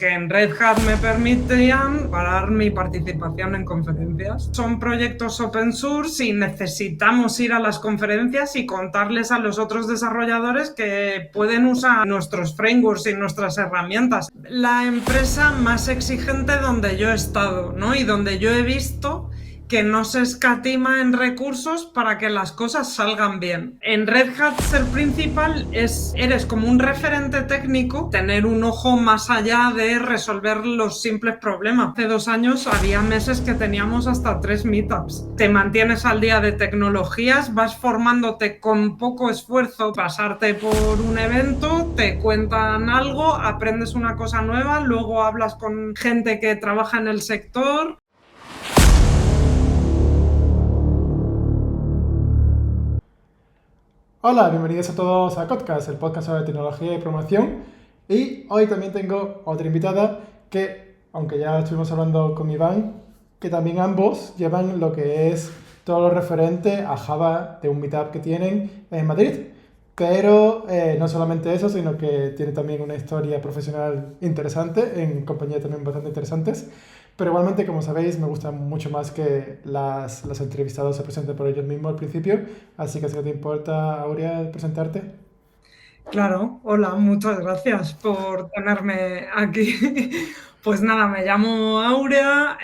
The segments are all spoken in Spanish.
que en Red Hat me permitían parar mi participación en conferencias. Son proyectos open source y necesitamos ir a las conferencias y contarles a los otros desarrolladores que pueden usar nuestros frameworks y nuestras herramientas. La empresa más exigente donde yo he estado, ¿no? Y donde yo he visto que no se escatima en recursos para que las cosas salgan bien. En Red Hat ser principal eres como un referente técnico, tener un ojo más allá de resolver los simples problemas. Hace 2 años había meses que teníamos hasta 3 meetups. Te mantienes al día de tecnologías, vas formándote con poco esfuerzo, pasarte por un evento, te cuentan algo, aprendes una cosa nueva, luego hablas con gente que trabaja en el sector. Hola, bienvenidos a todos a Codcast, el podcast sobre tecnología y programación. Y hoy también tengo otra invitada que, aunque ya estuvimos hablando con Iván, que también ambos llevan lo que es todo lo referente a Java de un meetup que tienen en Madrid. Pero no solamente eso, sino que tiene también una historia profesional interesante, en compañías también bastante interesantes. Pero igualmente, como sabéis, me gusta mucho más que los entrevistados se presenten por ellos mismos al principio. Así que si no te importa, Aurea, presentarte. Claro, hola, muchas gracias por tenerme aquí. Pues nada, me llamo Aurea,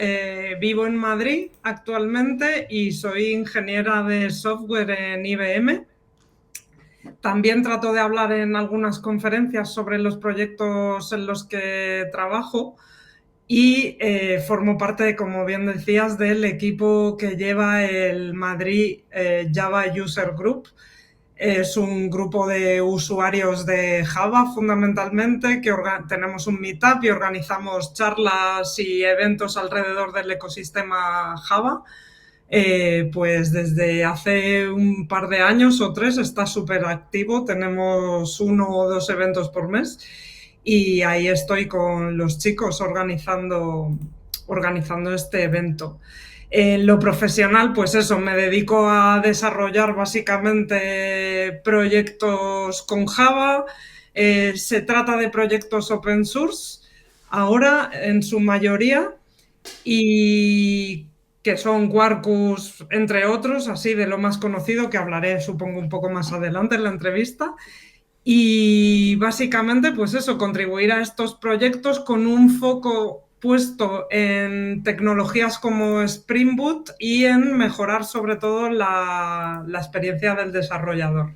vivo en Madrid actualmente y soy ingeniera de software en IBM. También trato de hablar en algunas conferencias sobre los proyectos en los que trabajo y formo parte, como bien decías, del equipo que lleva el Madrid Java User Group. Es un grupo de usuarios de Java fundamentalmente, que tenemos un meetup y organizamos charlas y eventos alrededor del ecosistema Java. Pues desde hace un par de años o 3 está súper activo, tenemos 1 o 2 eventos por mes y ahí estoy con los chicos organizando este evento. En lo profesional, pues eso, me dedico a desarrollar básicamente proyectos con Java. Se trata de proyectos open source, ahora en su mayoría, y que son Quarkus, entre otros, así de lo más conocido, que hablaré, supongo, un poco más adelante en la entrevista. Y básicamente, pues eso, contribuir a estos proyectos con un foco puesto en tecnologías como Spring Boot y en mejorar sobre todo la experiencia del desarrollador.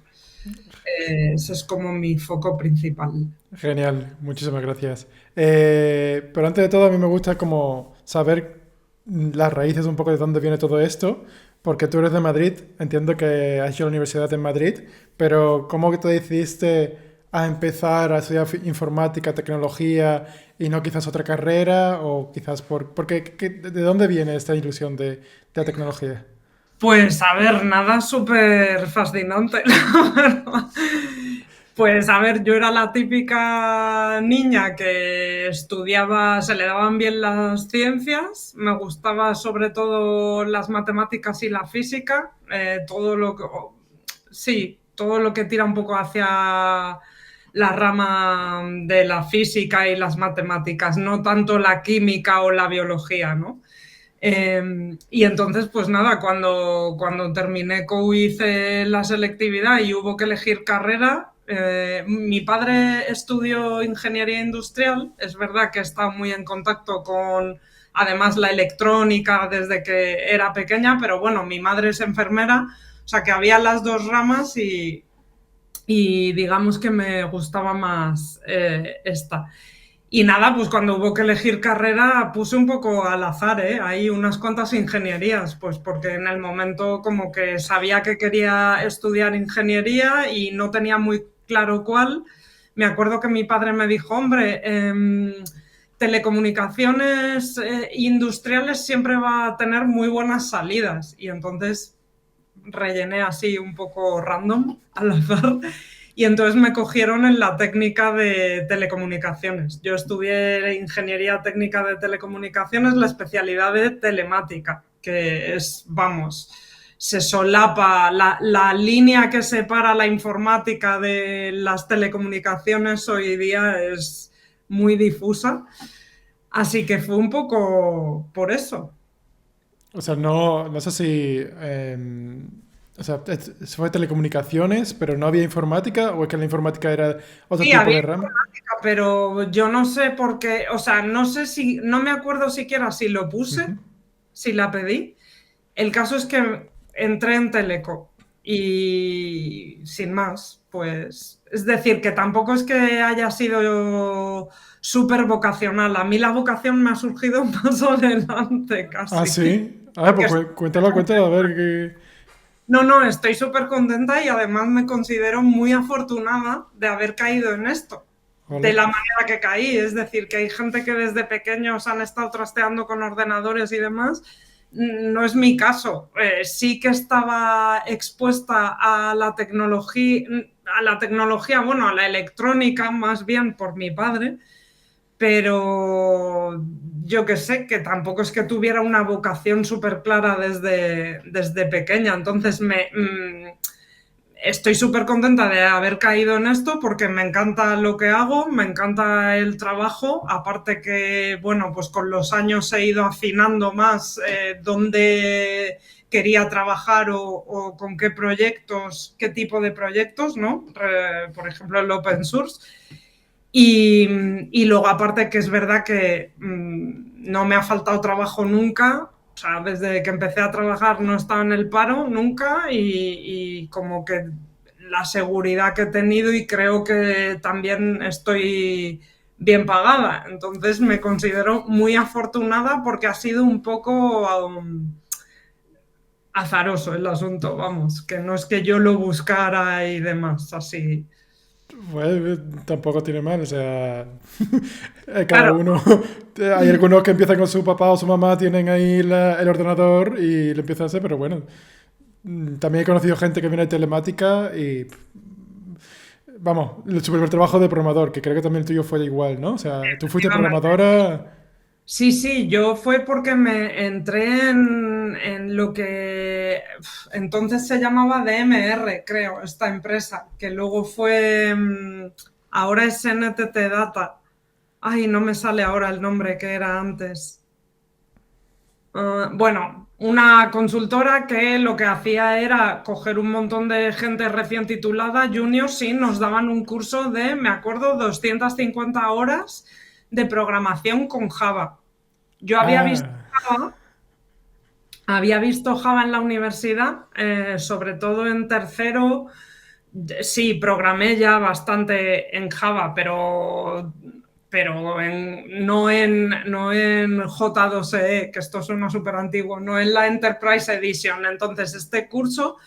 Ese es como mi foco principal. Genial, muchísimas gracias. Pero antes de todo, a mí me gusta como saber las raíces un poco de dónde viene todo esto, porque tú eres de Madrid, entiendo que has hecho la universidad en Madrid, pero ¿cómo que te decidiste a empezar a estudiar informática, tecnología y no quizás otra carrera? O quizás ¿de dónde viene esta ilusión de la tecnología? Pues a ver, nada súper fascinante, la verdad. Pues a ver, yo era la típica niña que estudiaba, se le daban bien las ciencias, me gustaba sobre todo las matemáticas y la física, sí, todo lo que tira un poco hacia la rama de la física y las matemáticas, no tanto la química o la biología, ¿no? Y entonces, pues nada, cuando terminé COU hice la selectividad y hubo que elegir carrera. Mi padre estudió ingeniería industrial, es verdad que está muy en contacto con, además, la electrónica desde que era pequeña, pero bueno, mi madre es enfermera, o sea que había las dos ramas y digamos que me gustaba más esta. Y nada, pues cuando hubo que elegir carrera puse un poco al azar, ¿eh? Hay unas cuantas ingenierías, pues porque en el momento como que sabía que quería estudiar ingeniería y no tenía muy claro cuál. Me acuerdo que mi padre me dijo, hombre, telecomunicaciones industriales siempre va a tener muy buenas salidas. Y entonces rellené así un poco random, al azar, y entonces me cogieron en la técnica de telecomunicaciones. Yo estudié ingeniería técnica de telecomunicaciones, la especialidad de telemática, que es, vamos, se solapa la línea que separa la informática de las telecomunicaciones hoy día es muy difusa. Así que fue un poco por eso. O sea, no sé si... o sea, fue telecomunicaciones, pero no había informática, o es que la informática era otro Sí, tipo había de rama. informática, pero yo no sé por qué, o sea, no sé si, no me acuerdo siquiera si lo puse, Ujú. si la pedí. El caso es que entré en Teleco y sin más, pues, es decir, que tampoco es que haya sido súper vocacional. A mí la vocación me ha surgido más adelante Ah, casi. sí. Ah, pues Porque cuéntalo, a ver qué... no, no, estoy súper contenta y además me considero muy afortunada de haber caído en esto, de Vale. la manera que caí. Es decir, que hay gente que desde pequeños han estado trasteando con ordenadores y demás. No es mi caso. Sí que estaba expuesta a la tecnología, bueno, a la electrónica más bien por mi padre, pero yo que sé, que tampoco es que tuviera una vocación súper clara desde pequeña. Entonces estoy súper contenta de haber caído en esto porque me encanta lo que hago, me encanta el trabajo, aparte que, bueno, pues con los años he ido afinando más dónde quería trabajar o con qué proyectos, qué tipo de proyectos, ¿no? Por ejemplo, el open source. Y luego, aparte, que es verdad que no me ha faltado trabajo nunca. O sea, desde que empecé a trabajar no he estado en el paro nunca y como que la seguridad que he tenido y creo que también estoy bien pagada. Entonces me considero muy afortunada porque ha sido un poco azaroso el asunto, vamos, que no es que yo lo buscara y demás, así. Pues tampoco tiene mal, o sea, cada Claro, uno, hay algunos que empiezan con su papá o su mamá, tienen ahí el ordenador y lo empiezan a hacer, pero bueno, también he conocido gente que viene de telemática y, vamos, su primer trabajo de programador, que creo que también el tuyo fue igual, ¿no? O sea, tú fuiste programadora... sí, sí, yo fue porque me entré en lo que entonces se llamaba DMR, creo, esta empresa, que luego fue, ahora es NTT Data. Ay, no me sale ahora el nombre que era antes. Bueno, una consultora que lo que hacía era coger un montón de gente recién titulada, juniors, y nos daban un curso de, me acuerdo, 250 horas de programación con Java. Yo Ah, había visto Java en la universidad, sobre todo en tercero. Sí, programé ya bastante en Java, pero no en J2EE, que esto suena súper antiguo, no en la Enterprise Edition. Entonces, este curso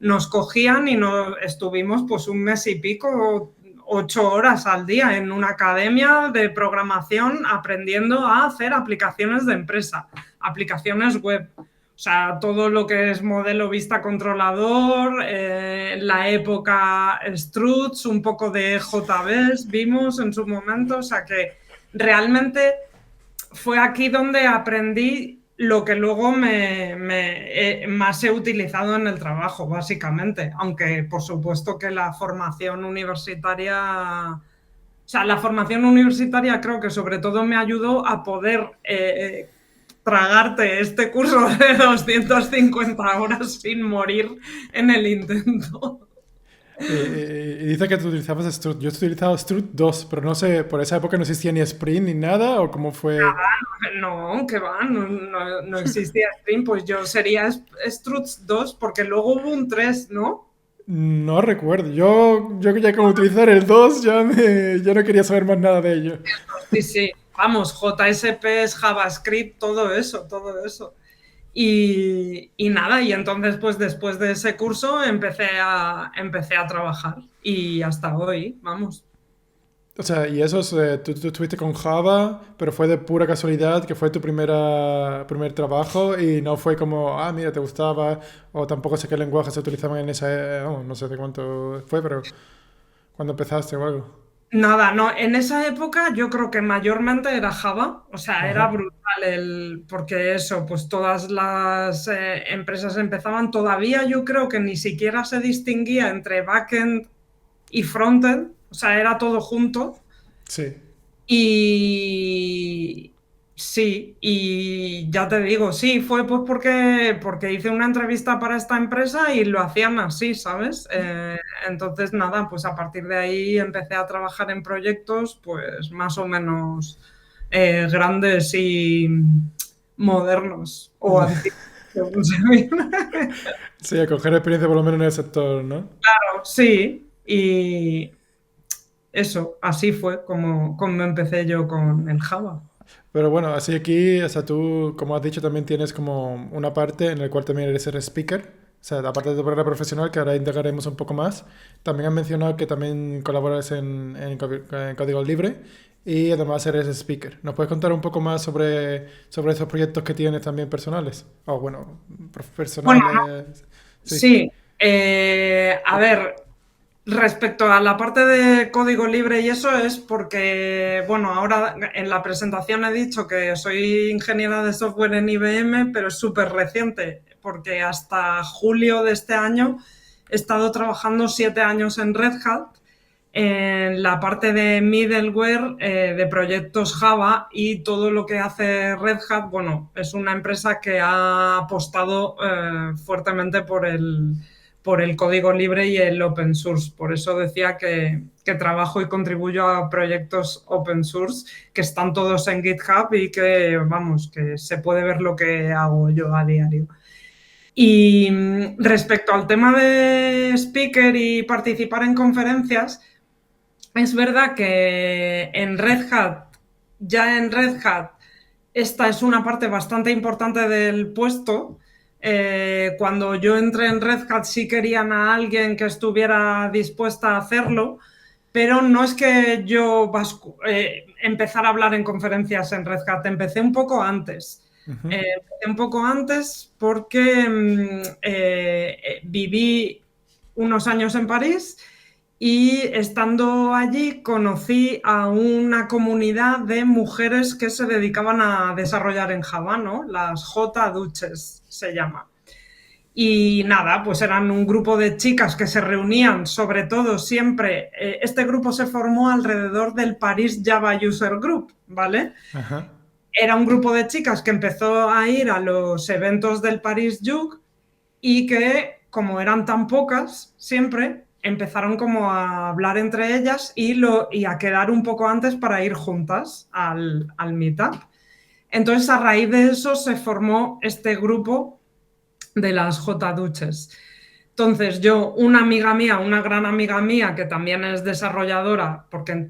nos cogían y nos estuvimos pues un mes y pico, 8 horas al día en una academia de programación aprendiendo a hacer aplicaciones de empresa, aplicaciones web. O sea, todo lo que es modelo vista controlador, la época Struts, un poco de JBoss vimos en su momento. O sea que realmente fue aquí donde aprendí lo que luego más he utilizado en el trabajo, básicamente. Aunque por supuesto que la formación universitaria, o sea, la formación universitaria creo que sobre todo me ayudó a poder tragarte este curso de 250 horas sin morir en el intento. y dice que tú utilizabas Strut. Yo he utilizado Strut 2, pero no sé, por esa época no existía ni Spring ni nada, o cómo fue. No, que va, no existía Stream, pues yo sería Struts 2 porque luego hubo un 3, ¿no? No recuerdo. Yo ya con utilizar el 2 ya no quería saber más nada de ello. Sí, sí, vamos, JSP, JavaScript, todo eso, todo eso. Y nada, y entonces pues después de ese curso empecé a trabajar y hasta hoy, vamos. O sea, y eso es, tú estuviste con Java, pero fue de pura casualidad, que fue tu primer trabajo y no fue como, ah, mira, te gustaba, o tampoco sé qué lenguajes se utilizaban en esa, no sé de cuánto fue, pero cuando empezaste o algo. Nada, no, en esa época yo creo que mayormente era Java, o sea, era Ajá. brutal porque eso, pues todas las empresas empezaban, todavía yo creo que ni siquiera se distinguía entre backend y frontend, o sea, era todo junto. Sí. Y sí, y ya te digo, sí, fue pues porque hice una entrevista para esta empresa y lo hacían así, ¿sabes? Entonces, nada, pues a partir de ahí empecé a trabajar en proyectos pues más o menos grandes y modernos o antiguos, según se mire. Sí, a coger experiencia por lo menos en el sector, ¿no? Sí, y eso, así fue como empecé yo con el Java. Pero bueno, así aquí, o sea, tú, como has dicho, también tienes como una parte en la cual también eres el speaker. O sea, aparte de tu carrera profesional, que ahora integraremos un poco más, también has mencionado que también colaboras en código libre y además eres speaker. ¿Nos puedes contar un poco más sobre esos proyectos que tienes también personales? O bueno, Bueno, personales. Sí. sí, a ver, respecto a la parte de código libre y eso es porque, bueno, ahora en la presentación he dicho que soy ingeniera de software en IBM, pero es súper reciente, porque hasta julio de este año he estado trabajando 7 años en Red Hat en la parte de middleware de proyectos Java y todo lo que hace Red Hat, bueno, es una empresa que ha apostado fuertemente por el código libre y el open source. Por eso decía que trabajo y contribuyo a proyectos open source que están todos en GitHub y que, vamos, que se puede ver lo que hago yo a diario. Y respecto al tema de speaker y participar en conferencias, es verdad que en Red Hat, ya en Red Hat, esta es una parte bastante importante del puesto. Cuando yo entré en Red Hat sí querían a alguien que estuviera dispuesta a hacerlo, pero no es que yo empezar a hablar en conferencias en Red Hat, empecé un poco antes. Ujú. Empecé un poco antes porque viví unos años en París y estando allí conocí a una comunidad de mujeres que se dedicaban a desarrollar en Java, ¿no? Las J-Duches se llama. Y nada, pues eran un grupo de chicas que se reunían, sobre todo siempre, este grupo se formó alrededor del Paris Java User Group, ¿vale? Ajá. Era un grupo de chicas que empezó a ir a los eventos del Paris Jug y que, como eran tan pocas, siempre empezaron como a hablar entre ellas y a quedar un poco antes para ir juntas al meetup. Entonces, a raíz de eso se formó este grupo de las J-Duches. Entonces, yo, una amiga mía, una gran amiga mía, que también es desarrolladora, porque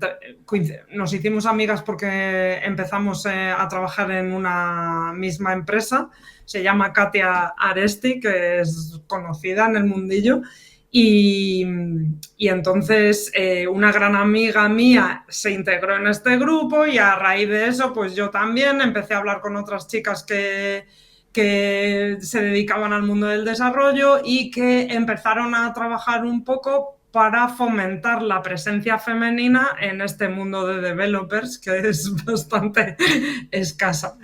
nos hicimos amigas porque empezamos a trabajar en una misma empresa, se llama Katia Aresti, que es conocida en el mundillo, y, y entonces una gran amiga mía se integró en este grupo y a raíz de eso, pues yo también empecé a hablar con otras chicas que se dedicaban al mundo del desarrollo y que empezaron a trabajar un poco para fomentar la presencia femenina en este mundo de developers que es bastante escasa.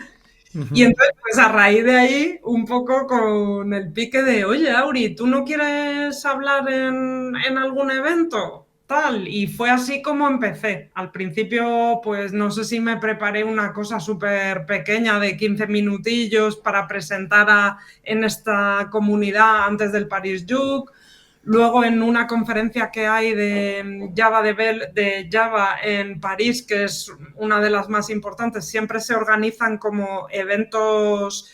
Y Ujú. entonces, pues a raíz de ahí, un poco con el pique de, oye, Auri, ¿tú no quieres hablar en algún evento? Tal. Y fue así como empecé. Al principio, pues no sé si me preparé una cosa súper pequeña de 15 minutillos para presentar en esta comunidad antes del Paris Joug. Luego en una conferencia que hay de Java en París, que es una de las más importantes, siempre se organizan como eventos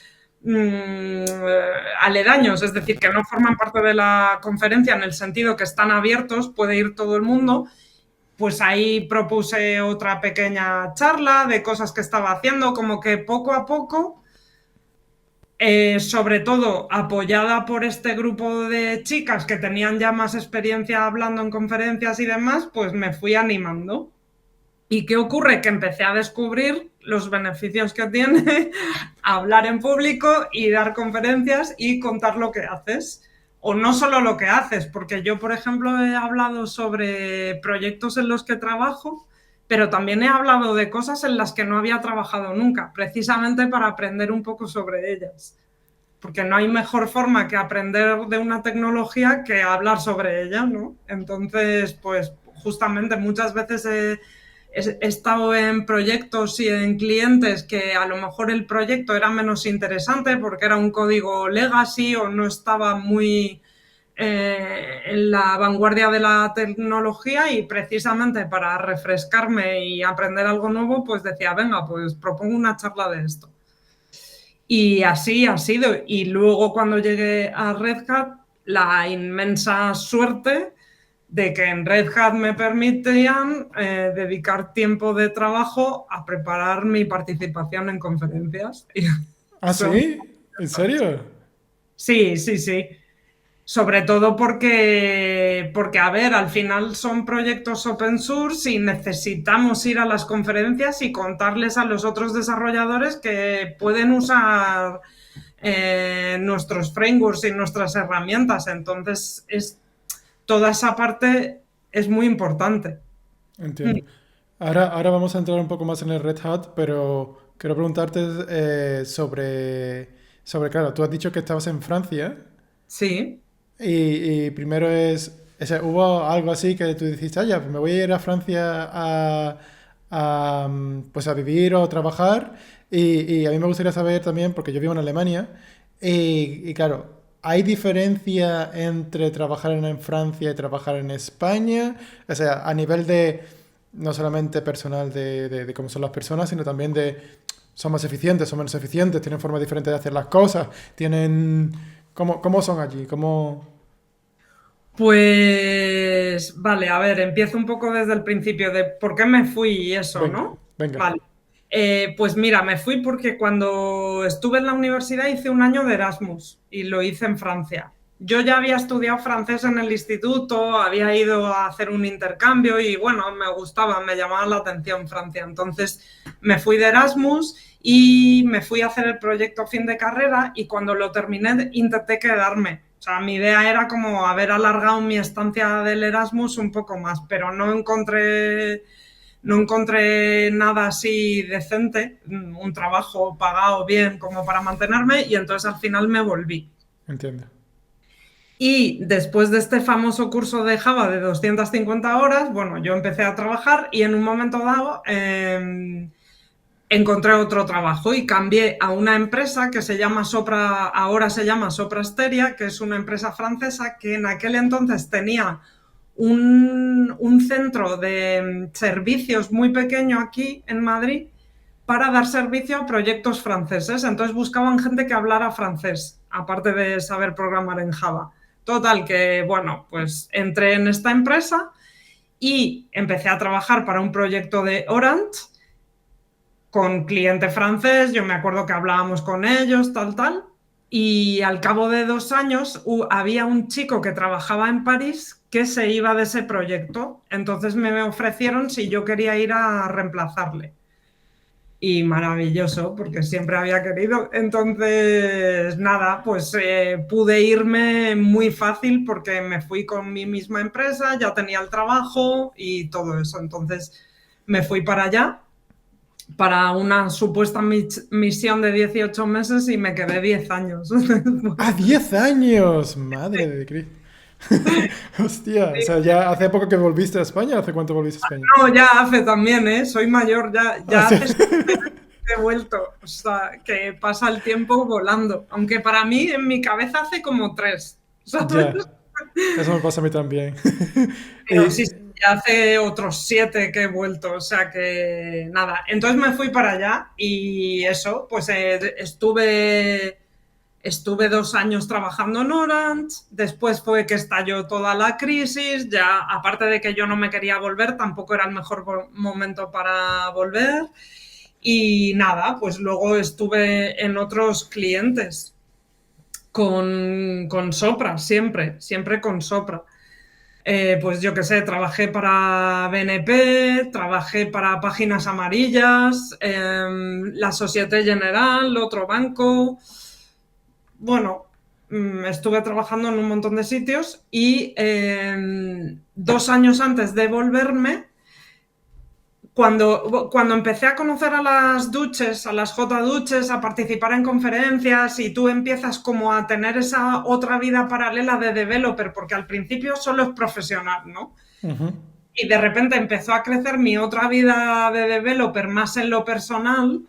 aledaños, es decir, que no forman parte de la conferencia en el sentido que están abiertos, puede ir todo el mundo. Pues ahí propuse otra pequeña charla de cosas que estaba haciendo, como que poco a poco sobre todo apoyada por este grupo de chicas que tenían ya más experiencia hablando en conferencias y demás, pues me fui animando. ¿Y qué ocurre? Que empecé a descubrir los beneficios que tiene hablar en público y dar conferencias y contar lo que haces. O no solo lo que haces, porque yo, por ejemplo, he hablado sobre proyectos en los que trabajo, pero también he hablado de cosas en las que no había trabajado nunca, precisamente para aprender un poco sobre ellas. Porque no hay mejor forma que aprender de una tecnología que hablar sobre ella, ¿no? Entonces, pues justamente muchas veces he estado en proyectos y en clientes que a lo mejor el proyecto era menos interesante porque era un código legacy o no estaba muy en la vanguardia de la tecnología, y precisamente para refrescarme y aprender algo nuevo, pues decía, venga, pues propongo una charla de esto. Y así ha sido. Y luego cuando llegué a Red Hat, la inmensa suerte de que en Red Hat me permitían dedicar tiempo de trabajo a preparar mi participación en conferencias. ¿Ah, sí? ¿En serio? Sí, sí, sí. Sobre todo porque, a ver, al final son proyectos open source y necesitamos ir a las conferencias y contarles a los otros desarrolladores que pueden usar nuestros frameworks y nuestras herramientas. Entonces, toda esa parte es muy importante. Entiendo. Ahora vamos a entrar un poco más en el Red Hat, pero quiero preguntarte sobre, claro, tú has dicho que estabas en Francia Sí. y primero o sea, ¿hubo algo así que tú dijiste, ah, ya, pues me voy a ir a Francia pues a vivir o trabajar? Y a mí me gustaría saber también, porque yo vivo en Alemania, y claro, ¿hay diferencia entre trabajar en Francia y trabajar en España? O sea, a nivel de, no solamente personal de cómo son las personas, sino también de, son más eficientes, son menos eficientes, tienen formas diferentes de hacer las cosas, tienen... ¿Cómo son allí? ¿Cómo...? Pues vale, a ver, empiezo un poco desde el principio de por qué me fui y eso, Venga, ¿no? venga. Vale. Pues mira, me fui porque cuando estuve en la universidad hice un año de Erasmus y lo hice en Francia. Yo ya había estudiado francés en el instituto, había ido a hacer un intercambio y bueno, me gustaba, me llamaba la atención Francia. Entonces me fui de Erasmus y me fui a hacer el proyecto fin de carrera, y cuando lo terminé intenté quedarme. O sea, mi idea era como haber alargado mi estancia del Erasmus un poco más, pero no encontré nada así decente, un trabajo pagado bien como para mantenerme, y entonces al final me volví. Entiendo. Y después de este famoso curso de Java de 250 horas, bueno, yo empecé a trabajar y en un momento dado encontré otro trabajo y cambié a una empresa que se llama Sopra, ahora se llama Sopra Steria, que es una empresa francesa que en aquel entonces tenía un centro de servicios muy pequeño aquí en Madrid para dar servicio a proyectos franceses. Entonces buscaban gente que hablara francés, aparte de saber programar en Java. Total, que bueno, pues entré en esta empresa y empecé a trabajar para un proyecto de Orange con cliente francés. Yo me acuerdo que hablábamos con ellos, tal, y al cabo de 2 años había un chico que trabajaba en París que se iba de ese proyecto. Entonces me ofrecieron si yo quería ir a reemplazarle. Y maravilloso, porque siempre había querido. Entonces, nada, pues pude irme muy fácil porque me fui con mi misma empresa, ya tenía el trabajo y todo eso. Entonces, me fui para allá para una supuesta misión de 18 meses y me quedé 10 años. ¡Ah, 10 años! Madre de Cristo. Hostia, o sea, ya hace poco que volviste a España. ¿Hace cuánto volviste a España? No, ya hace también, ¿eh? Soy mayor, ya, Ah, ya sí. hace que he vuelto. O sea, que pasa el tiempo volando. Aunque para mí, en mi cabeza, hace como tres, ¿sabes? Ya, eso me pasa a mí también. Pero sí, Y, sí, ya hace otros 7 que he vuelto, o sea que nada. Entonces me fui para allá y eso, pues estuve 2 años trabajando en Orange. Después fue que estalló toda la crisis, ya aparte de que yo no me quería volver, tampoco era el mejor momento para volver. Y nada, pues luego estuve en otros clientes con Sopra, siempre con Sopra. Pues yo qué sé, trabajé para BNP, trabajé para Páginas Amarillas, la Société Générale, otro banco. Bueno, estuve trabajando en un montón de sitios y 2 años antes de volverme, cuando empecé a conocer a las Duches, a las J Duches, a participar en conferencias, y tú empiezas como a tener esa otra vida paralela de developer, porque al principio solo es profesional, ¿no? ujú. y de repente empezó a crecer mi otra vida de developer más en lo personal,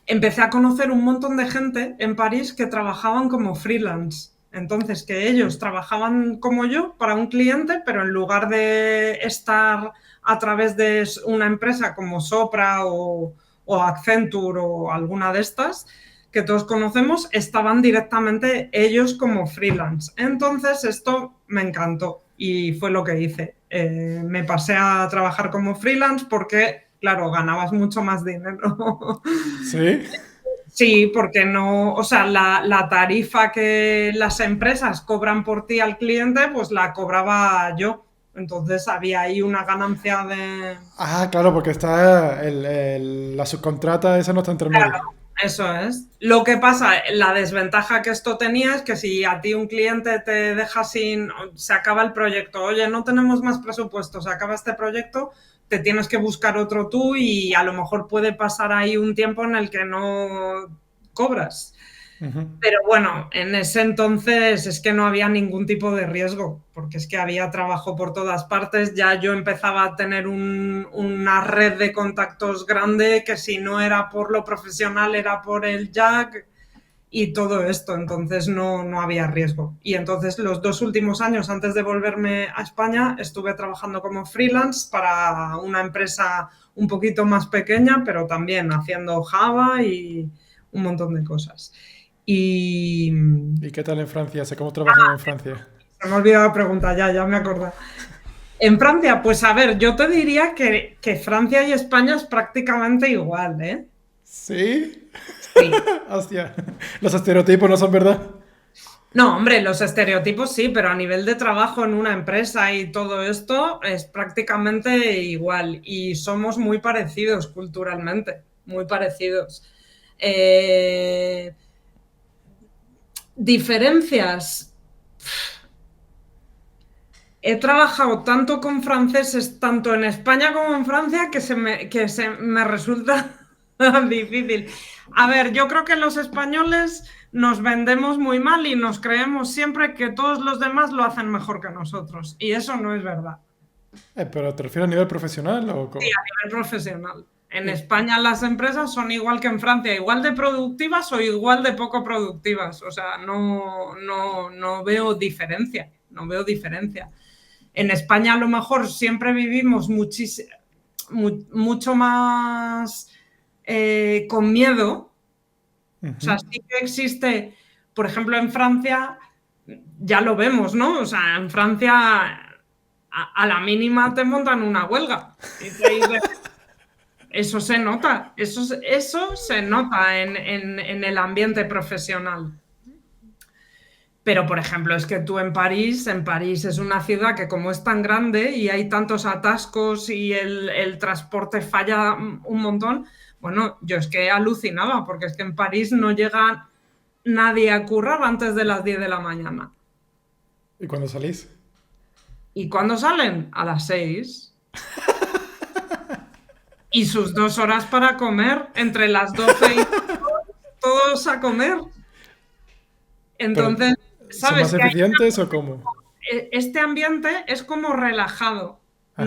empecé a conocer un montón de gente en París que trabajaban como freelance. Entonces, que ellos trabajaban como yo para un cliente, pero en lugar de estar a través de una empresa como Sopra o Accenture o alguna de estas que todos conocemos, estaban directamente ellos como freelance. Entonces, esto me encantó y fue lo que hice. Me pasé a trabajar como freelance porque, claro, ganabas mucho más dinero. ¿Sí? Sí, porque no, o sea, la tarifa que las empresas cobran por ti al cliente, pues la cobraba yo. Entonces había ahí una ganancia de... Ah, claro, porque está la subcontrata, esa no está entre medio. Eso es. Lo que pasa, la desventaja que esto tenía es que si a ti un cliente te deja sin, se acaba el proyecto, oye, no tenemos más presupuesto, se acaba este proyecto, te tienes que buscar otro tú y a lo mejor puede pasar ahí un tiempo en el que no cobras. Ujú. Pero bueno, en ese entonces es que no había ningún tipo de riesgo, porque es que había trabajo por todas partes, ya yo empezaba a tener una red de contactos grande que si no era por lo profesional era por el Jack y todo esto, entonces no había riesgo. Y entonces los 2 últimos años antes de volverme a España estuve trabajando como freelance para una empresa un poquito más pequeña, pero también haciendo Java y un montón de cosas. Y ¿Y qué tal en Francia? Sé cómo trabajan en Francia. se me ha olvidado la pregunta, ya me acordé. En Francia, pues a ver, yo te diría que Francia y España es prácticamente igual, ¿eh? ¿Sí? Sí. Hostia. Los estereotipos no son verdad. No, hombre, los estereotipos sí, pero a nivel de trabajo en una empresa y todo esto es prácticamente igual y somos muy parecidos culturalmente, muy parecidos. Eh, diferencias. He trabajado tanto con franceses, tanto en España como en Francia, que se me resulta difícil. A ver, yo creo que los españoles nos vendemos muy mal y nos creemos siempre que todos los demás lo hacen mejor que nosotros. Y eso no es verdad. ¿Pero te refieres a nivel profesional o Sí, a nivel profesional. En España las empresas son igual que en Francia, igual de productivas o igual de poco productivas. O sea, no veo diferencia. No veo diferencia. En España a lo mejor siempre vivimos mucho más con miedo. O Ujú. sea, sí que existe, por ejemplo, en Francia, ya lo vemos, ¿no? O sea, en Francia a la mínima te montan una huelga. Y te dicen, eso se nota, eso se nota en el ambiente profesional. Pero, por ejemplo, es que tú en París es una ciudad que como es tan grande y hay tantos atascos y el transporte falla un montón, bueno, yo es que alucinaba, porque es que en París no llega nadie a currar antes de las 10 de la mañana. ¿Y cuando salís? ¿Y cuándo salen? A las 6. Y sus 2 horas para comer, entre las 12 y todos a comer. ¿Pero Entonces, son ¿sabes más que hay eficientes o cómo? este ambiente es como relajado. Ajá.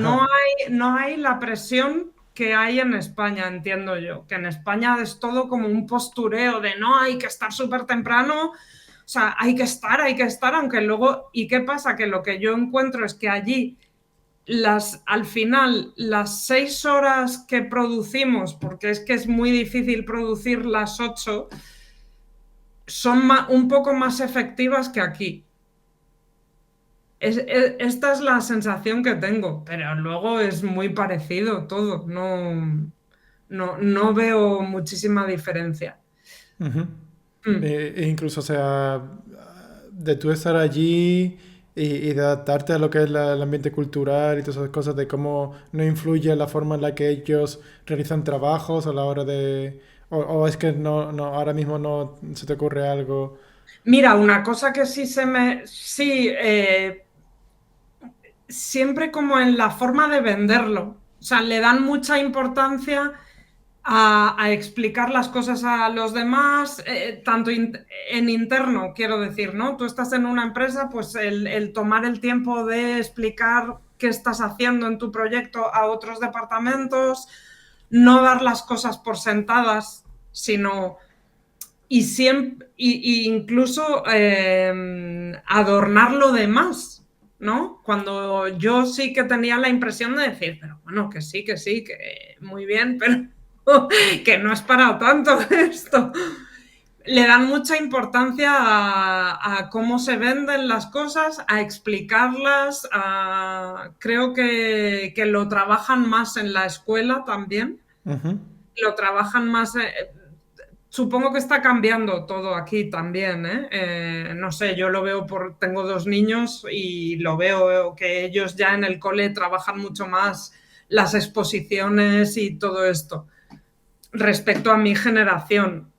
No hay la presión que hay en España, entiendo yo. Que en España es todo como un postureo de no, hay que estar súper temprano. O sea, hay que estar, aunque luego. ¿Y qué pasa? Que lo que yo encuentro es que allí al final, las 6 horas que producimos, porque es que es muy difícil producir las 8, son un poco más efectivas que aquí. Esta es la sensación que tengo, pero luego es muy parecido todo. No veo muchísima diferencia. Ujú. Mm. E incluso, o sea, de tú estar allí y de adaptarte a lo que es el ambiente cultural y todas esas cosas, de cómo no influye la forma en la que ellos realizan trabajos a la hora de... O es que ahora mismo no se te ocurre algo. Mira, una cosa que sí, siempre como en la forma de venderlo. O sea, le dan mucha importancia a explicar las cosas a los demás, tanto en interno, quiero decir, ¿no? Tú estás en una empresa, pues el tomar el tiempo de explicar qué estás haciendo en tu proyecto a otros departamentos, no dar las cosas por sentadas, sino y siempre, incluso adornarlo de más, ¿no? Cuando yo sí que tenía la impresión de decir, pero bueno, que sí, que muy bien, pero que no es para tanto esto. Le dan mucha importancia a cómo se venden las cosas, a explicarlas, creo que lo trabajan más en la escuela también, Ujú. lo trabajan más. Supongo que está cambiando todo aquí también, ¿eh? No sé, yo lo veo tengo 2 niños y lo veo que ellos ya en el cole trabajan mucho más las exposiciones y todo esto respecto a mi generación.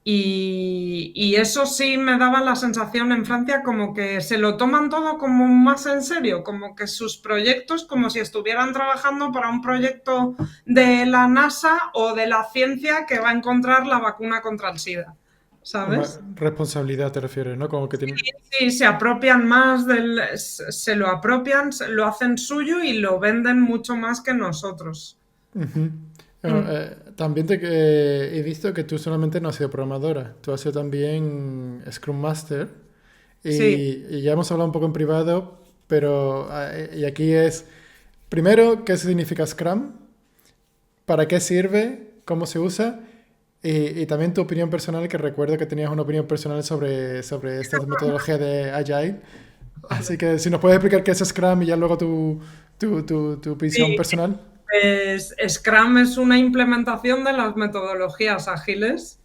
Y eso sí me daba la sensación en Francia como que se lo toman todo como más en serio, como que sus proyectos, como si estuvieran trabajando para un proyecto de la NASA o de la ciencia que va a encontrar la vacuna contra el SIDA, Una ¿sabes? responsabilidad te refieres, ¿no? Como que tiene... Sí, se apropian más se lo apropian, lo hacen suyo y lo venden mucho más que nosotros. Ujú. Bueno, Mm. también he visto que tú solamente no has sido programadora, tú has sido también Scrum Master Sí, y ya hemos hablado un poco en privado, pero y aquí es, primero, ¿qué significa Scrum? ¿Para qué sirve? ¿Cómo se usa? Y también tu opinión personal, que recuerdo que tenías una opinión personal sobre esta metodología de Agile. Así que si nos puedes explicar qué es Scrum y ya luego tu visión sí. personal. Scrum es una implementación de las metodologías ágiles.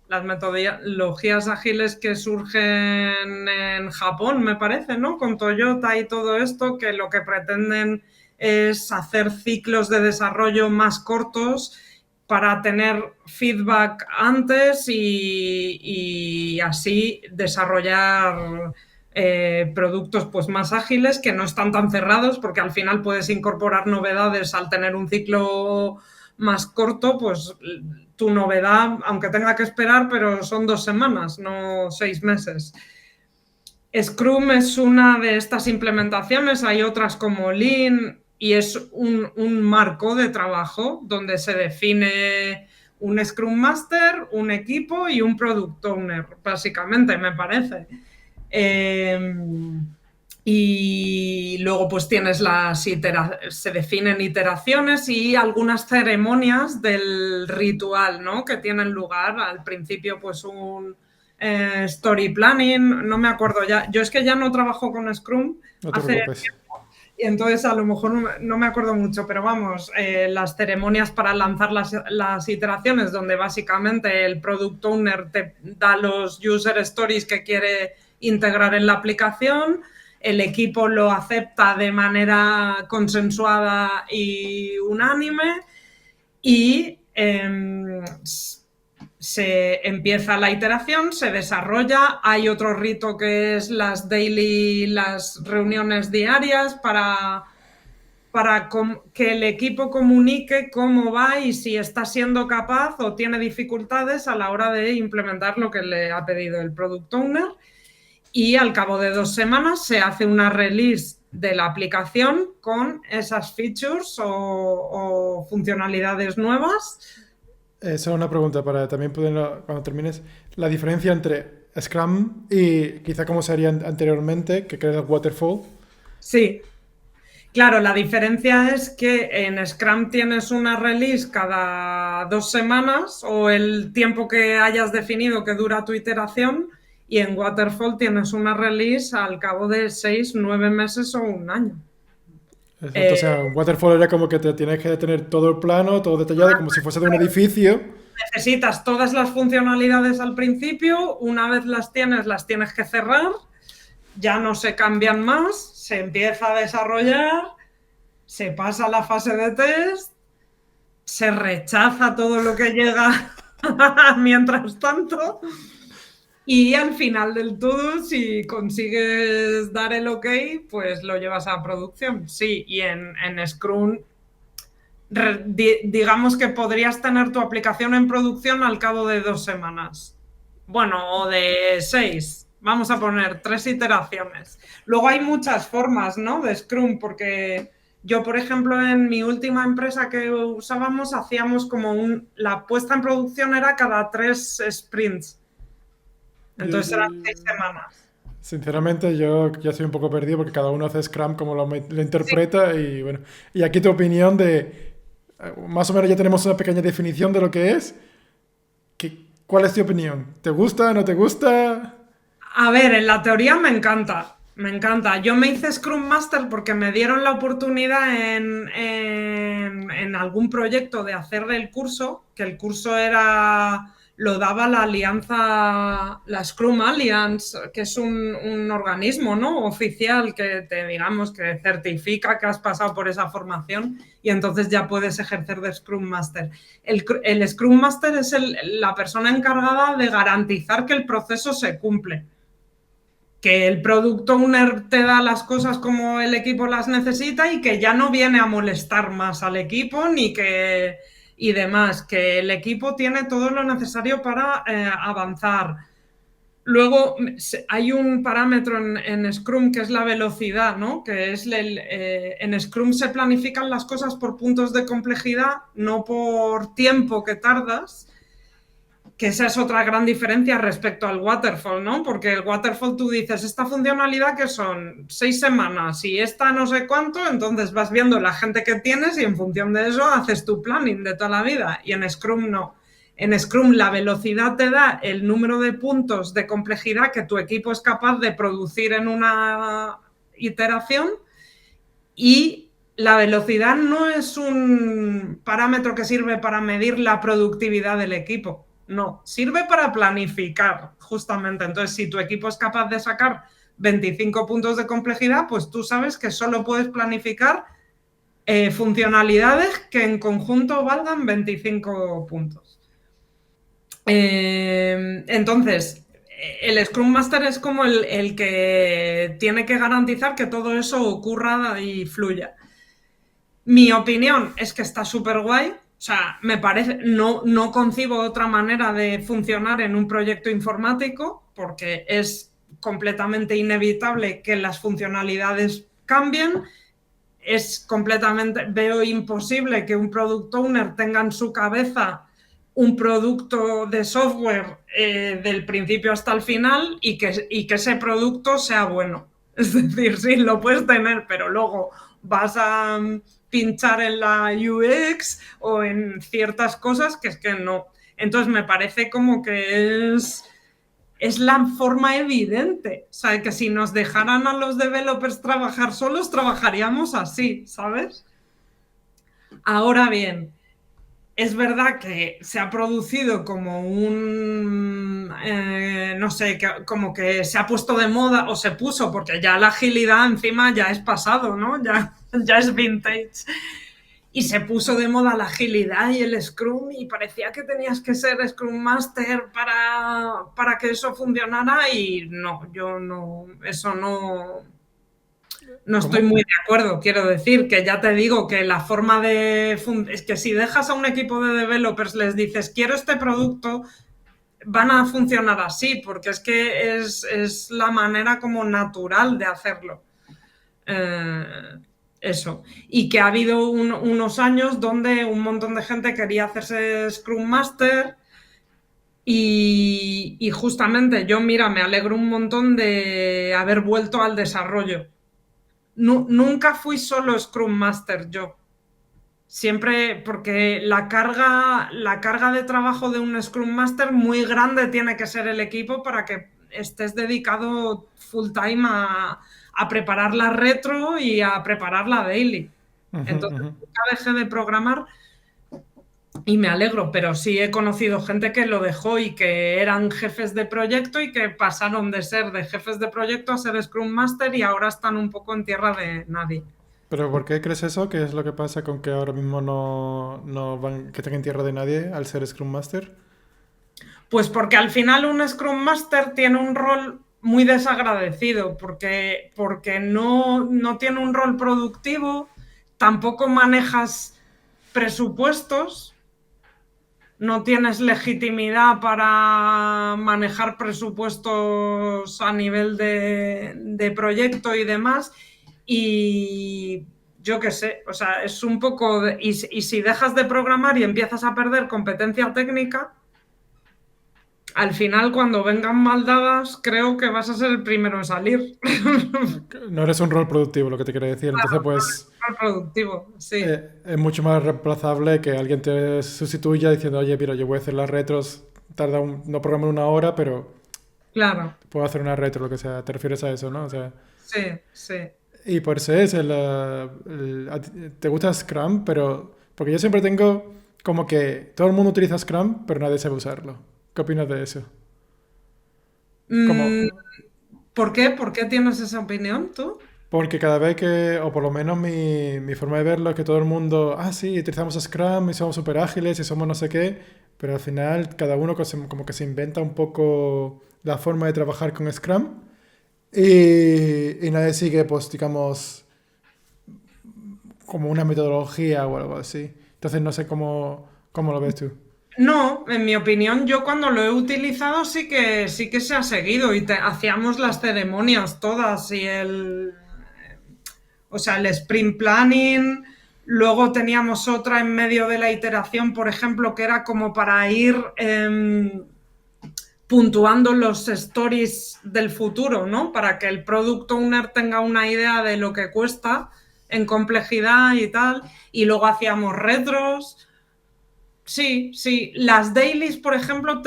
Las metodologías ágiles que surgen en Japón, me parece, ¿no? Con Toyota y todo esto, que lo que pretenden es hacer ciclos de desarrollo más cortos para tener feedback antes y así desarrollar productos pues más ágiles que no están tan cerrados porque al final puedes incorporar novedades al tener un ciclo más corto, pues tu novedad, aunque tenga que esperar, pero son 2 semanas, no 6 meses. Scrum es una de estas implementaciones, hay otras como Lean y es un marco de trabajo donde se define un Scrum Master, un equipo y un Product Owner, básicamente, me parece. Eh, y luego pues tienes se definen iteraciones y algunas ceremonias del ritual, ¿no? Que tienen lugar. Al principio pues un story planning, no me acuerdo ya. Yo es que ya no trabajo con Scrum No te hace preocupes. y entonces a lo mejor no me acuerdo mucho, pero vamos, las ceremonias para lanzar las iteraciones, donde básicamente el product owner te da los user stories que quiere integrar en la aplicación, el equipo lo acepta de manera consensuada y unánime y se empieza la iteración, se desarrolla, hay otro rito que es las reuniones diarias para que el equipo comunique cómo va y si está siendo capaz o tiene dificultades a la hora de implementar lo que le ha pedido el product owner. Y al cabo de 2 semanas se hace una release de la aplicación con esas features o funcionalidades nuevas. Eso es una pregunta para también poder, cuando termines, la diferencia entre Scrum y quizá como sería anteriormente, que creo que es Waterfall. Sí, claro, la diferencia es que en Scrum tienes una release cada 2 semanas o el tiempo que hayas definido que dura tu iteración y en Waterfall tienes una release al cabo de 6, 9 meses o un año. Exacto, o Eh, sea, un Waterfall era como que te tienes que tener todo el plano, todo detallado, como si fuese de un edificio. Necesitas todas las funcionalidades al principio, una vez las tienes que cerrar, ya no se cambian más, se empieza a desarrollar, se pasa a la fase de test, se rechaza todo lo que llega mientras tanto y al final del todo, si consigues dar el ok, pues lo llevas a producción. Sí, y en Scrum digamos que podrías tener tu aplicación en producción al cabo de 2 semanas. Bueno, o de 6. Vamos a poner 3 iteraciones. Luego hay muchas formas, ¿no? De Scrum, porque yo, por ejemplo, en mi última empresa que usábamos, hacíamos como la puesta en producción era cada 3 sprints. Entonces eran 6 semanas. Sinceramente, yo ya estoy un poco perdido porque cada uno hace Scrum como lo Sí. interpreta y bueno. Y aquí tu opinión de, más o menos ya tenemos una pequeña definición de lo que es. ¿Cuál es tu opinión? ¿Te gusta? ¿No te gusta? A ver, en la teoría me encanta, me encanta. Yo me hice Scrum Master porque me dieron la oportunidad en algún proyecto de hacer el curso, que el curso lo daba la alianza, la Scrum Alliance, que es un organismo, ¿no? Oficial que digamos, que certifica que has pasado por esa formación y entonces ya puedes ejercer de Scrum Master. El Scrum Master es la persona encargada de garantizar que el proceso se cumple, que el product owner te da las cosas como el equipo las necesita y que ya no viene a molestar más al equipo ni que y demás, que el equipo tiene todo lo necesario para avanzar. Luego hay un parámetro en Scrum que es la velocidad, ¿no? Que es en Scrum se planifican las cosas por puntos de complejidad, no por tiempo que tardas, que esa es otra gran diferencia respecto al waterfall, ¿no? Porque el waterfall tú dices, esta funcionalidad que son 6 semanas y esta no sé cuánto, entonces vas viendo la gente que tienes y en función de eso haces tu planning de toda la vida. Y en Scrum no. En Scrum la velocidad te da el número de puntos de complejidad que tu equipo es capaz de producir en una iteración, y la velocidad no es un parámetro que sirve para medir la productividad del equipo. No, sirve para planificar, justamente. Entonces, si tu equipo es capaz de sacar 25 puntos de complejidad, pues tú sabes que solo puedes planificar funcionalidades que en conjunto valgan 25 puntos. Entonces, el Scrum Master es como el que tiene que garantizar que todo eso ocurra y fluya. Mi opinión es que está súper guay. O sea, me parece, no concibo otra manera de funcionar en un proyecto informático porque es completamente inevitable que las funcionalidades cambien. Es completamente, veo imposible que un product owner tenga en su cabeza un producto de software del principio hasta el final y que ese producto sea bueno. Es decir, sí, lo puedes tener, pero luego vas a pinchar en la UX o en ciertas cosas que es que no. Entonces me parece como que es la forma evidente. O sea, que si nos dejaran a los developers trabajar solos, trabajaríamos así, ¿sabes? Ahora bien, es verdad que se ha producido como no sé, como que se ha puesto de moda o se puso, porque ya la agilidad encima ya es pasado, ¿no? Ya es vintage. Y se puso de moda la agilidad y el Scrum y parecía que tenías que ser Scrum Master para que eso funcionara y no, yo no, eso no estoy ¿Cómo? muy de acuerdo. Quiero decir que ya te digo que la forma es que si dejas a un equipo de developers, les dices, quiero este producto, van a funcionar así, porque es que es la manera como natural de hacerlo. Eh, eso. Y que ha habido unos años donde un montón de gente quería hacerse Scrum Master y justamente yo, mira, me alegro un montón de haber vuelto al desarrollo. Nunca fui solo Scrum Master yo. Siempre, porque la carga de trabajo de un Scrum Master muy grande tiene que ser el equipo para que estés dedicado full time a preparar la retro y a preparar la daily. Ujú, Entonces, ujú. nunca dejé de programar y me alegro, pero sí he conocido gente que lo dejó y que eran jefes de proyecto y que pasaron de ser de jefes de proyecto a ser Scrum Master y ahora están un poco en tierra de nadie. ¿Pero por qué crees eso? ¿Qué es lo que pasa con que ahora mismo no van, que estén en tierra de nadie al ser Scrum Master? Pues porque al final un Scrum Master tiene un rol muy desagradecido, porque no tiene un rol productivo, tampoco manejas. presupuestos, no tienes legitimidad para manejar presupuestos a nivel de proyecto y demás. Y yo qué sé, o sea, es un poco... y si dejas de programar y empiezas a perder competencia técnica, al final, cuando vengan mal dadas, creo que vas a ser el primero en salir. No eres un rol productivo, lo que te quiero decir. Entonces, pues Productivo, sí, es mucho más reemplazable que alguien te sustituya diciendo, oye, mira, yo voy a hacer las retros, no programo en una hora, pero claro, puedo hacer una retro, lo que sea. ¿Te refieres a eso, no? O sea, sí, sí. y por eso es, te gusta Scrum, pero... Porque yo siempre tengo como que todo el mundo utiliza Scrum, pero nadie sabe usarlo. ¿Qué opinas de eso? Como, Mm, ¿por qué? ¿Por qué tienes esa opinión tú? porque cada vez que, o por lo menos mi forma de verlo es que todo el mundo, ah, sí, utilizamos Scrum y somos súper ágiles y somos no sé qué, pero al final cada uno como que se inventa un poco la forma de trabajar con Scrum y nadie sigue, pues, digamos, como una metodología o algo así. Entonces no sé cómo lo ves tú. No, en mi opinión, yo cuando lo he utilizado sí que se ha seguido y hacíamos las ceremonias todas y o sea, el sprint planning. Luego teníamos otra en medio de la iteración, por ejemplo, que era como para ir puntuando los stories del futuro, ¿no? Para que el product owner tenga una idea de lo que cuesta en complejidad y tal. Y luego hacíamos retros. Sí, sí. Las dailies, por ejemplo,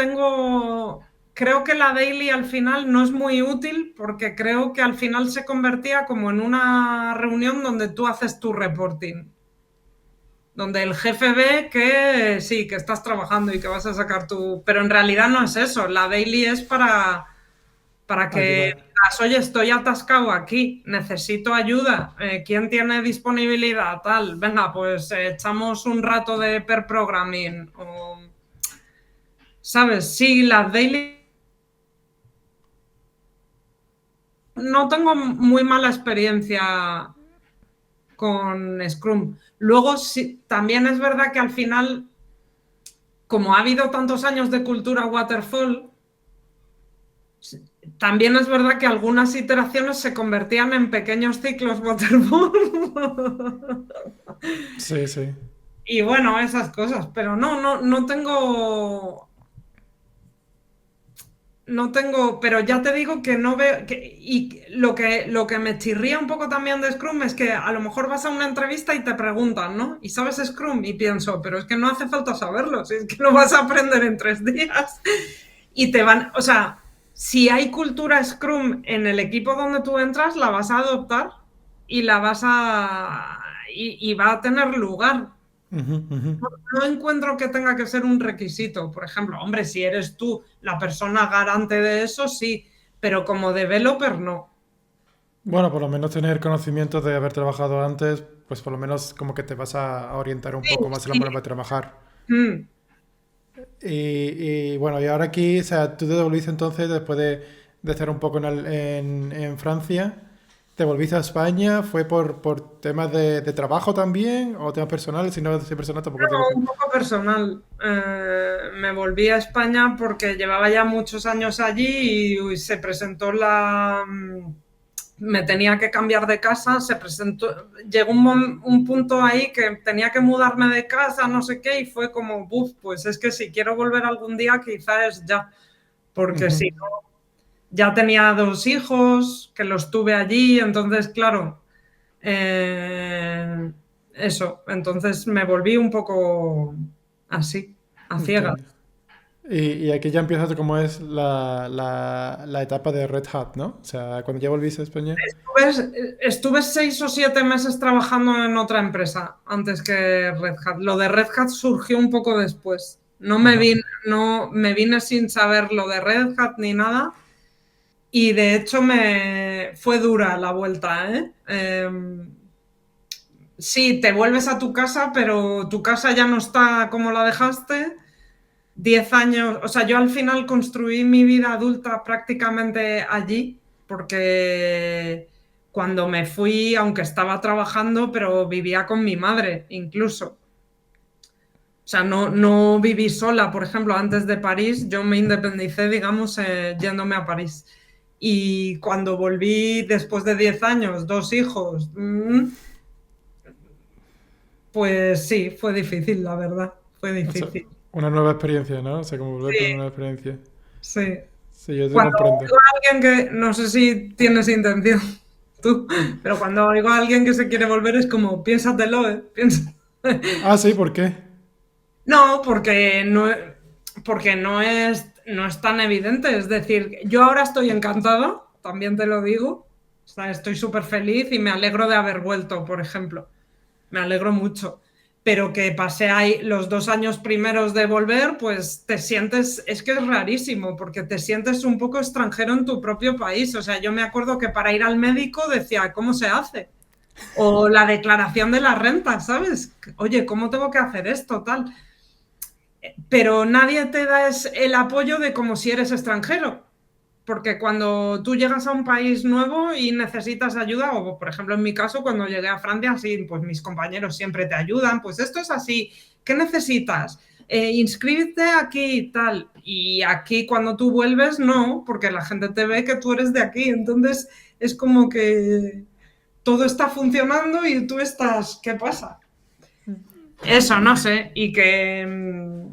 creo que la daily al final no es muy útil porque creo que al final se convertía como en una reunión donde tú haces tu reporting, donde el jefe ve que sí, que estás trabajando y que vas a sacar tu... Pero en realidad no es eso. La daily es para que Ayudar. digas, oye, estoy atascado aquí, necesito ayuda, ¿quién tiene disponibilidad? Tal, venga, pues echamos un rato de per programming. O, ¿sabes? Sí, las daily no tengo muy mala experiencia con Scrum. Luego, sí, también es verdad que al final, como ha habido tantos años de cultura waterfall, también es verdad que algunas iteraciones se convertían en pequeños ciclos waterfall. Sí, sí. Y bueno, esas cosas, pero no tengo, pero ya te digo que no veo, y lo que me chirría un poco también de Scrum es que a lo mejor vas a una entrevista y te preguntan, ¿no? ¿Y sabes Scrum? Y pienso, pero es que no hace falta saberlo, si es que lo vas a aprender en 3 días. Y te van, o sea, si hay cultura Scrum en el equipo donde tú entras, la vas a adoptar y la vas a, y va a tener lugar. Ujú, ujú. No encuentro que tenga que ser un requisito. Por ejemplo, hombre, si eres tú la persona garante de eso, sí, pero como developer no. Bueno, por lo menos tener conocimiento de haber trabajado antes, pues por lo menos como que te vas a orientar un Sí, poco más en la sí. forma de trabajar. Mm. Y bueno, y ahora aquí, o sea, tú te devolviste entonces después de estar un poco en Francia, te volviste a España, ¿fue por temas de trabajo también o temas personales? Si no es personal tampoco te Un poco personal. Me volví a España porque llevaba ya muchos años allí y uy, se presentó me tenía que cambiar de casa, se presentó, llegó un punto ahí que tenía que mudarme de casa, no sé qué, y fue como, buf, pues es que si quiero volver algún día, quizás ya, porque Ujú. si no, ya tenía 2 hijos, que los tuve allí, entonces, claro, eh, eso, entonces me volví un poco así, a ciegas. Entiendo. Y aquí ya empieza como es la etapa de Red Hat, ¿no? O sea, cuando ya volviste a España. Estuve 6 o 7 meses trabajando en otra empresa antes que Red Hat. Lo de Red Hat surgió un poco después. Ajá. No me vine sin saber lo de Red Hat ni nada. Y de hecho me fue dura la vuelta, ¿eh? Sí, te vuelves a tu casa, pero tu casa ya no está como la dejaste. 10 años, o sea, yo al final construí mi vida adulta prácticamente allí, porque cuando me fui, aunque estaba trabajando, pero vivía con mi madre incluso. O sea, no viví sola, por ejemplo, antes de París, yo me independicé, digamos, yéndome a París. Y cuando volví después de 10 años, dos hijos, pues sí, fue difícil, la verdad, fue O sea, difícil. una nueva experiencia, ¿no? O sea, como volver por una Sí, nueva experiencia. sí. Sí, yo te Cuando comprendo. oigo a alguien que, no sé si tienes intención tú, pero cuando oigo a alguien que se quiere volver es como, piénsatelo, ¿eh? Ah, sí, ¿por qué? No, porque no es tan evidente. Es decir, yo ahora estoy encantada, también te lo digo. O sea, estoy súper feliz y me alegro de haber vuelto, por ejemplo. Me alegro mucho. Pero que pasé ahí los 2 años primeros de volver, pues te sientes, es que es rarísimo, porque te sientes un poco extranjero en tu propio país. O sea, yo me acuerdo que para ir al médico decía, ¿cómo se hace? O la declaración de la renta, ¿sabes? Oye, ¿cómo tengo que hacer esto? Tal, pero nadie te da el apoyo de como si eres extranjero. Porque cuando tú llegas a un país nuevo y necesitas ayuda, o por ejemplo en mi caso, cuando llegué a Francia, sí, pues mis compañeros siempre te ayudan, pues esto es así, ¿qué necesitas? Inscríbete aquí y tal. Y aquí cuando tú vuelves, no, porque la gente te ve que tú eres de aquí. Entonces es como que todo está funcionando y tú estás, ¿qué pasa? Eso, no sé, y que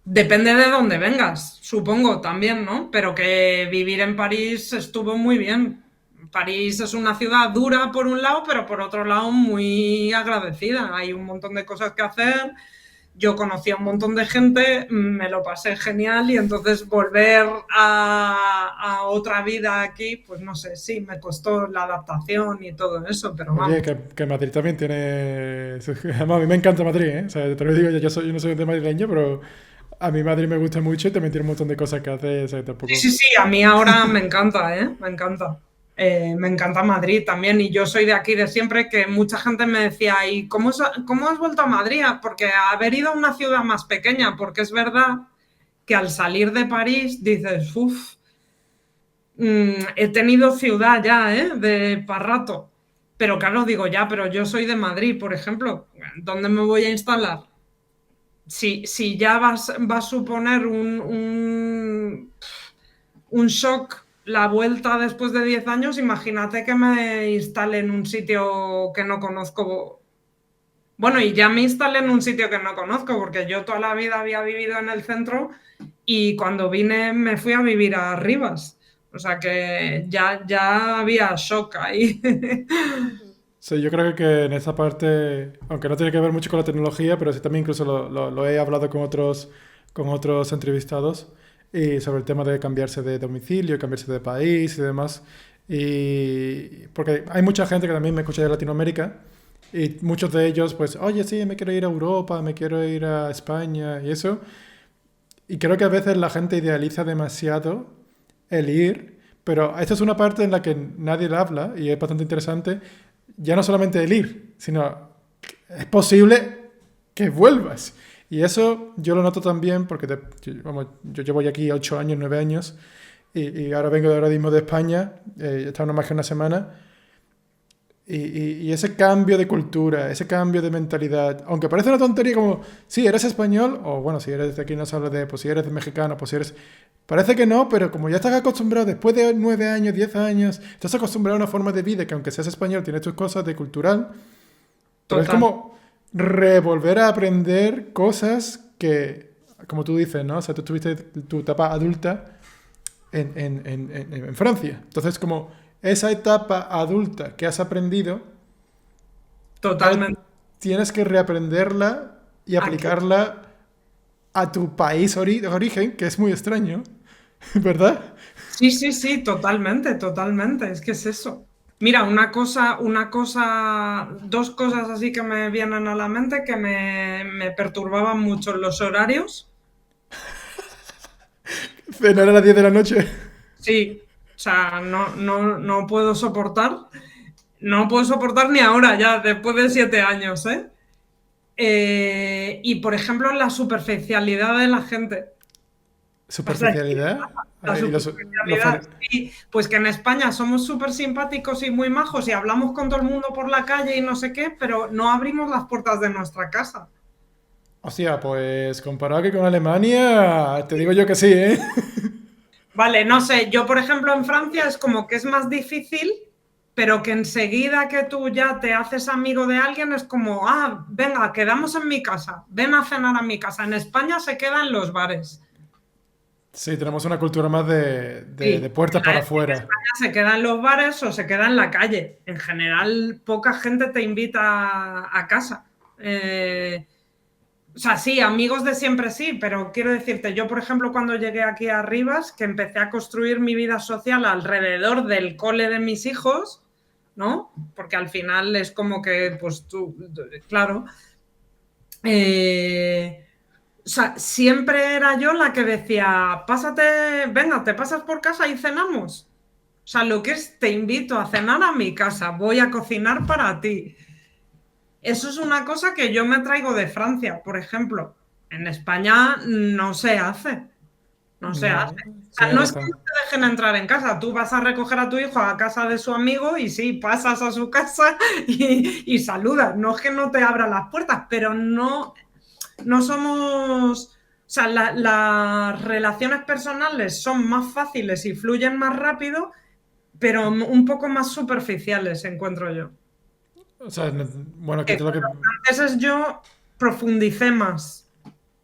depende de dónde vengas, supongo también, ¿no? Pero que vivir en París estuvo muy bien. París es una ciudad dura por un lado, pero por otro lado muy agradecida. Hay un montón de cosas que hacer. Yo conocí a un montón de gente, me lo pasé genial y entonces volver a otra vida aquí, pues no sé, sí, me costó la adaptación y todo eso, pero Oye, vamos. que Madrid también tiene... Además, a mí me encanta Madrid, ¿eh? O sea, te lo digo, yo no soy de madrileño, pero a mí Madrid me gusta mucho y también tiene un montón de cosas que hace, o sea, Sí, tampoco... sí, sí, a mí ahora me encanta, ¿eh? Me encanta. Me encanta Madrid también y yo soy de aquí de siempre que mucha gente me decía, ¿y cómo has vuelto a Madrid? Porque haber ido a una ciudad más pequeña, porque es verdad que al salir de París dices, uff, he tenido ciudad ya, ¿eh? De para rato. Pero claro, digo ya, pero yo soy de Madrid, por ejemplo, ¿dónde me voy a instalar? Si ya va a suponer un shock la vuelta después de 10 años, imagínate que me instale en un sitio que no conozco. Bueno, y ya me instalé en un sitio que no conozco, porque yo toda la vida había vivido en el centro y cuando vine me fui a vivir a Rivas. O sea que ya había shock ahí. Sí, yo creo que en esa parte, aunque no tiene que ver mucho con la tecnología, pero sí también incluso lo he hablado con otros entrevistados y sobre el tema de cambiarse de domicilio, cambiarse de país y demás. Y porque hay mucha gente que también me escucha de Latinoamérica y muchos de ellos, pues, oye, sí, me quiero ir a Europa, me quiero ir a España y eso. Y creo que a veces la gente idealiza demasiado el ir, pero esta es una parte en la que nadie le habla y es bastante interesante. Ya no solamente el ir, sino es posible que vuelvas. Y eso yo lo noto también porque vamos, yo llevo ya aquí 8 años, 9 años y ahora vengo de ahora mismo de España, he estado no más que una semana y ese cambio de cultura, ese cambio de mentalidad, aunque parece una tontería como, si eres español, o bueno, si eres de aquí no se habla de, pues si eres mexicano, pues si eres... Parece que no, pero como ya estás acostumbrado, después de 9 años, 10 años, estás acostumbrado a una forma de vida que aunque seas español, tienes tus cosas de cultural, pero es Total, como revolver a aprender cosas que, como tú dices, ¿no? O sea, tú tuviste tu etapa adulta en Francia. Entonces, como esa etapa adulta que has aprendido, ahora totalmente. tienes que reaprenderla y Aquí. aplicarla a tu país de origen, que es muy extraño, ¿verdad? Sí, sí, sí, totalmente, totalmente. Es que es eso. Mira, dos cosas así que me vienen a la mente que me perturbaban mucho los horarios. Cenar a las 10 de la noche. Sí, o sea, no puedo soportar ni ahora ya, después de 7 años, ¿eh? Y por ejemplo, la superficialidad de la gente. O sea, Superficialidad. la Y superficialidad, sí, pues que en España somos súper simpáticos y muy majos y hablamos con todo el mundo por la calle y no sé qué, pero no abrimos las puertas de nuestra casa. Hostia, pues comparado que con Alemania, te digo yo que sí, ¿eh? Vale, no sé, yo por ejemplo en Francia es como que es más difícil, pero que enseguida que tú ya te haces amigo de alguien es como, ah, venga, quedamos en mi casa, ven a cenar a mi casa. En España se quedan los bares. Sí, tenemos una cultura más de Sí, puertas para en afuera. España se queda en los bares o se queda en la calle. En general, poca gente te invita a casa. O sea, sí, amigos de siempre sí, pero quiero decirte, yo por ejemplo cuando llegué aquí a Rivas, que empecé a construir mi vida social alrededor del cole de mis hijos, ¿no? Porque al final es como que, pues tú, claro, o sea, siempre era yo la que decía, pásate, venga, te pasas por casa y cenamos. O sea, lo que es, te invito a cenar a mi casa, voy a cocinar para ti. Eso es una cosa que yo me traigo de Francia, por ejemplo. En España no se hace, no se hace. No, O sea, tienes no es que no razón. te dejen entrar en casa, tú vas a recoger a tu hijo a casa de su amigo y sí, pasas a su casa y saludas. No es que no te abran las puertas, pero no somos... O sea, las relaciones personales son más fáciles y fluyen más rápido, pero un poco más superficiales, encuentro yo. O sea, bueno, aquí Que te lo con que... los franceses yo profundicé más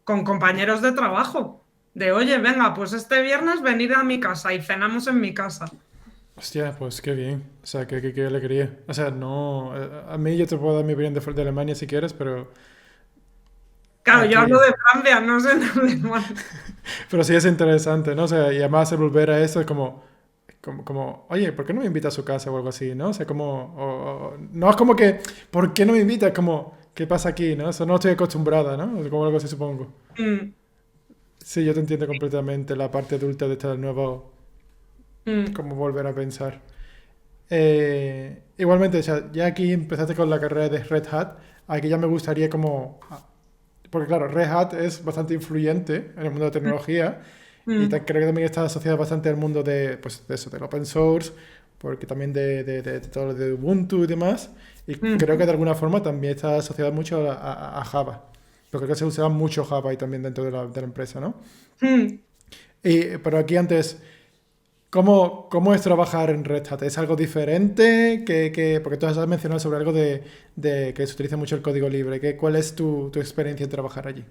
con compañeros de trabajo. De, oye, venga, pues este viernes venid a mi casa y cenamos en mi casa. Hostia, pues qué bien. O sea, qué alegría. O sea, no... A mí yo te puedo dar mi opinión de Alemania si quieres, pero Claro, yo hablo aquí... de Francia, no sé en alemán. Pero sí es interesante, ¿no? O sea, y además el volver a eso es como, oye, ¿por qué no me invita a su casa o algo así, ¿no? O sea, como, no es como que, ¿por qué no me invita? Es como, ¿qué pasa aquí, no? Eso no estoy acostumbrada, ¿no? Es como algo así, supongo. Mm, Sí, yo te entiendo completamente la parte adulta de este nuevo, mm, como volver a pensar. Igualmente, o sea, ya aquí empezaste con la carrera de Red Hat, aquí ya me gustaría como, porque claro, Red Hat es bastante influyente en el mundo de tecnología y mm, creo que también está asociada bastante al mundo de, pues, de eso, del open source, porque también de todo lo de Ubuntu y demás, y creo que mm, de alguna forma también está asociada mucho a Java, porque creo que se usaba mucho Java ahí también dentro de la empresa, ¿no? mm. Pero aquí antes, ¿cómo es trabajar en Red Hat? ¿Es algo diferente? Porque tú has mencionado sobre algo de que se utiliza mucho el código libre. ¿Cuál es tu experiencia en trabajar allí?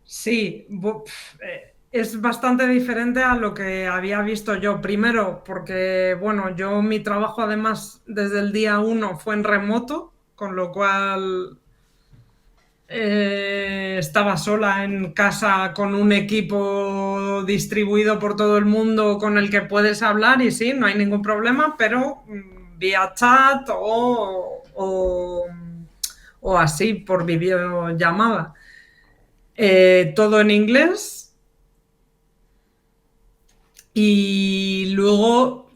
Sí, es bastante diferente a lo que había visto yo. Primero, porque, bueno, yo mi trabajo además desde el día uno fue en remoto, con lo cual estaba sola en casa con un equipo distribuido por todo el mundo con el que puedes hablar y sí, no hay ningún problema, pero vía chat o así por videollamada. Todo en inglés y luego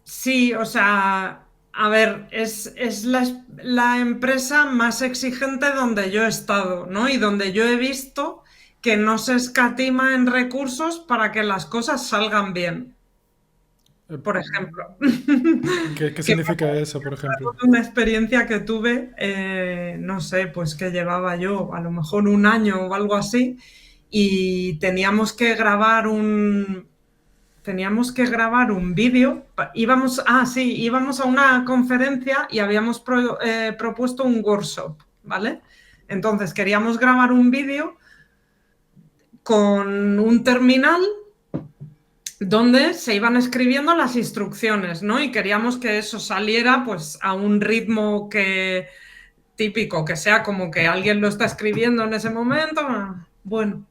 sí, o sea, a ver, es la empresa más exigente donde yo he estado, ¿no? Y donde yo he visto que no se escatima en recursos para que las cosas salgan bien, Eh, por ejemplo. ¿Qué Que significa eso, por ejemplo? fue una experiencia que tuve, no sé, pues que llevaba yo a lo mejor un año o algo así, y teníamos que grabar un vídeo. Íbamos a una conferencia y habíamos propuesto un workshop, ¿vale? Entonces queríamos grabar un vídeo con un terminal donde se iban escribiendo las instrucciones, ¿no? Y queríamos que eso saliera pues a un ritmo típico, que sea como que alguien lo está escribiendo en ese momento. Bueno,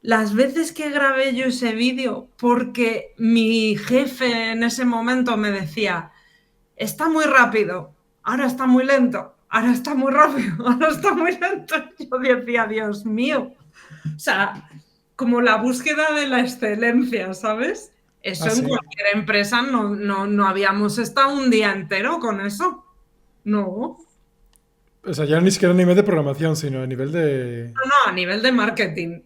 las veces que grabé yo ese vídeo, porque mi jefe en ese momento me decía, está muy rápido, ahora está muy lento, ahora está muy rápido, ahora está muy lento. Yo decía, Dios mío, o sea, como la búsqueda de la excelencia, ¿sabes? Ah, Eso en sí. cualquier empresa no habíamos estado un día entero con eso. No, O sea, ya ni siquiera a nivel de programación, sino a nivel de... no, a nivel de marketing.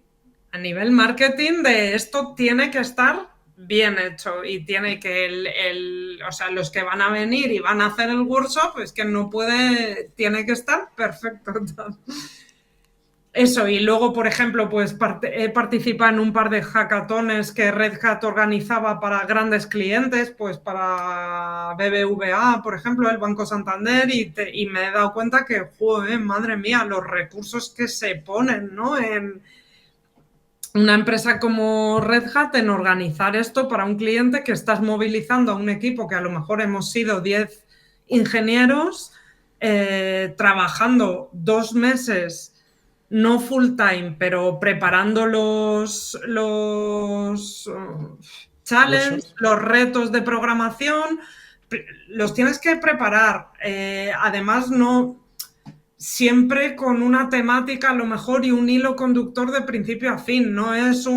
A nivel marketing de esto tiene que estar. bien hecho y tiene que o sea, los que van a venir y van a hacer el workshop, es que no puede, tiene que estar perfecto. Eso, y luego, por ejemplo, pues he participado en un par de hackatones que Red Hat organizaba para grandes clientes, pues para BBVA, por ejemplo, el Banco Santander, y me he dado cuenta que, joder, madre mía, los recursos que se ponen, ¿no? En una empresa como Red Hat en organizar esto para un cliente que estás movilizando a un equipo que a lo mejor hemos sido 10 ingenieros trabajando 2 meses, no full time, pero preparando los challenges, los retos de programación, los tienes que preparar. Además, no siempre con una temática a lo mejor y un hilo conductor de principio a fin, no es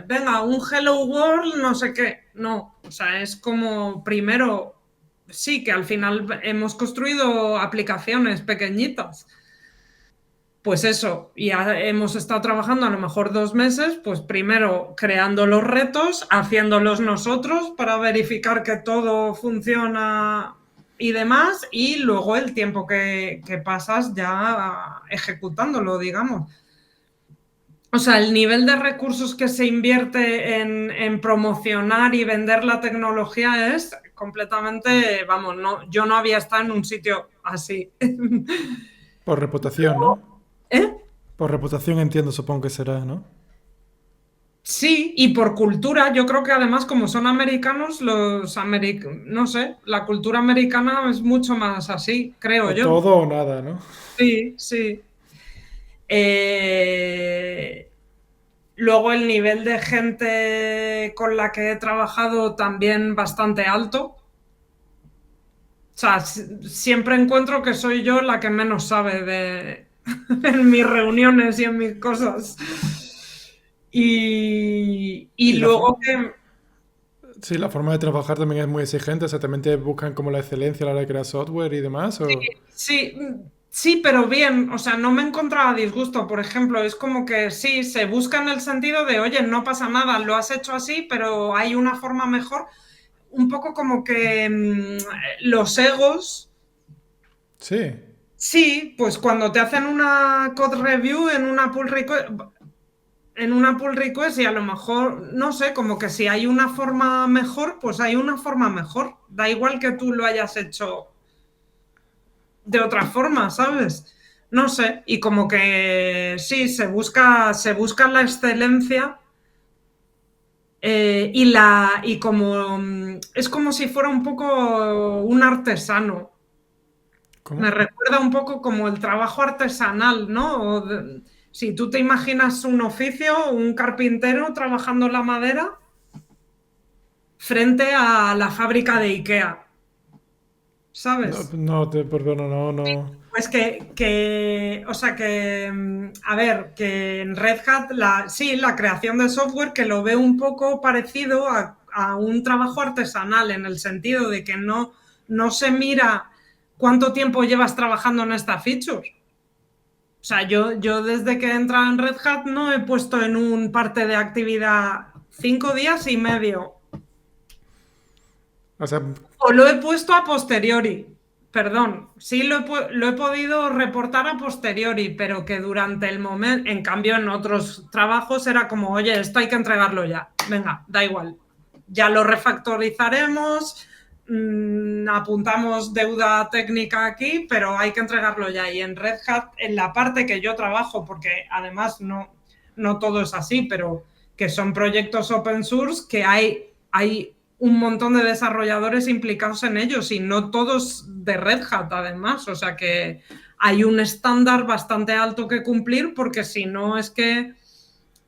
venga, un Hello World, no sé qué, no, o sea, es como primero, sí, que al final hemos construido aplicaciones pequeñitas, pues eso, y hemos estado trabajando a lo mejor 2 meses, pues primero creando los retos, haciéndolos nosotros para verificar que todo funciona y demás, y luego el tiempo que pasas ya ejecutándolo, digamos. O sea, el nivel de recursos que se invierte en promocionar y vender la tecnología es completamente, vamos, no, yo no había estado en un sitio así. Por reputación, ¿no? ¿Eh? Por reputación entiendo, supongo que será, ¿no? Sí, y por cultura, yo creo que además como son americanos, no sé, la cultura americana es mucho más así, creo O yo. todo o nada, ¿no? Sí, sí. Eh, Luego el nivel de gente con la que he trabajado también bastante alto. O sea, siempre encuentro que soy yo la que menos sabe en mis reuniones y en mis cosas. Y Y luego que sí, la forma de trabajar también es muy exigente, o sea, también te buscan como la excelencia a la hora de crear software y demás, o... sí, sí, pero bien, o sea, no me encontraba disgusto, por ejemplo, es como que sí, se busca en el sentido de, oye, no pasa nada, lo has hecho así, pero hay una forma mejor, un poco como que los egos, Sí. sí, pues cuando te hacen una code review en una pull request y a lo mejor, no sé, como que si hay una forma mejor, pues hay una forma mejor, da igual que tú lo hayas hecho de otra forma, ¿sabes? No sé, y como que sí, se busca la excelencia y como es como si fuera un poco un artesano. Me ¿Cómo? recuerda un poco como el trabajo artesanal, ¿no? Si tú te imaginas un oficio, un carpintero trabajando la madera frente a la fábrica de IKEA, No, ¿sabes? no, perdona, no, no. Pues o sea que, a ver, que en Red Hat, sí, la creación de software que lo veo un poco parecido a un trabajo artesanal, en el sentido de que no se mira cuánto tiempo llevas trabajando en esta feature. O sea, yo desde que he entrado en Red Hat no he puesto en un parte de actividad 5 días y medio. O sea, O lo he puesto a posteriori, perdón, sí lo he podido reportar a posteriori, pero que durante el momento, en cambio en otros trabajos era como, oye, esto hay que entregarlo ya, venga, da igual, ya lo refactorizaremos, apuntamos deuda técnica aquí, pero hay que entregarlo ya. Y en Red Hat, en la parte que yo trabajo, porque además no todo es así, pero que son proyectos open source, que hay un montón de desarrolladores implicados en ellos y no todos de Red Hat además, o sea que hay un estándar bastante alto que cumplir porque si no es que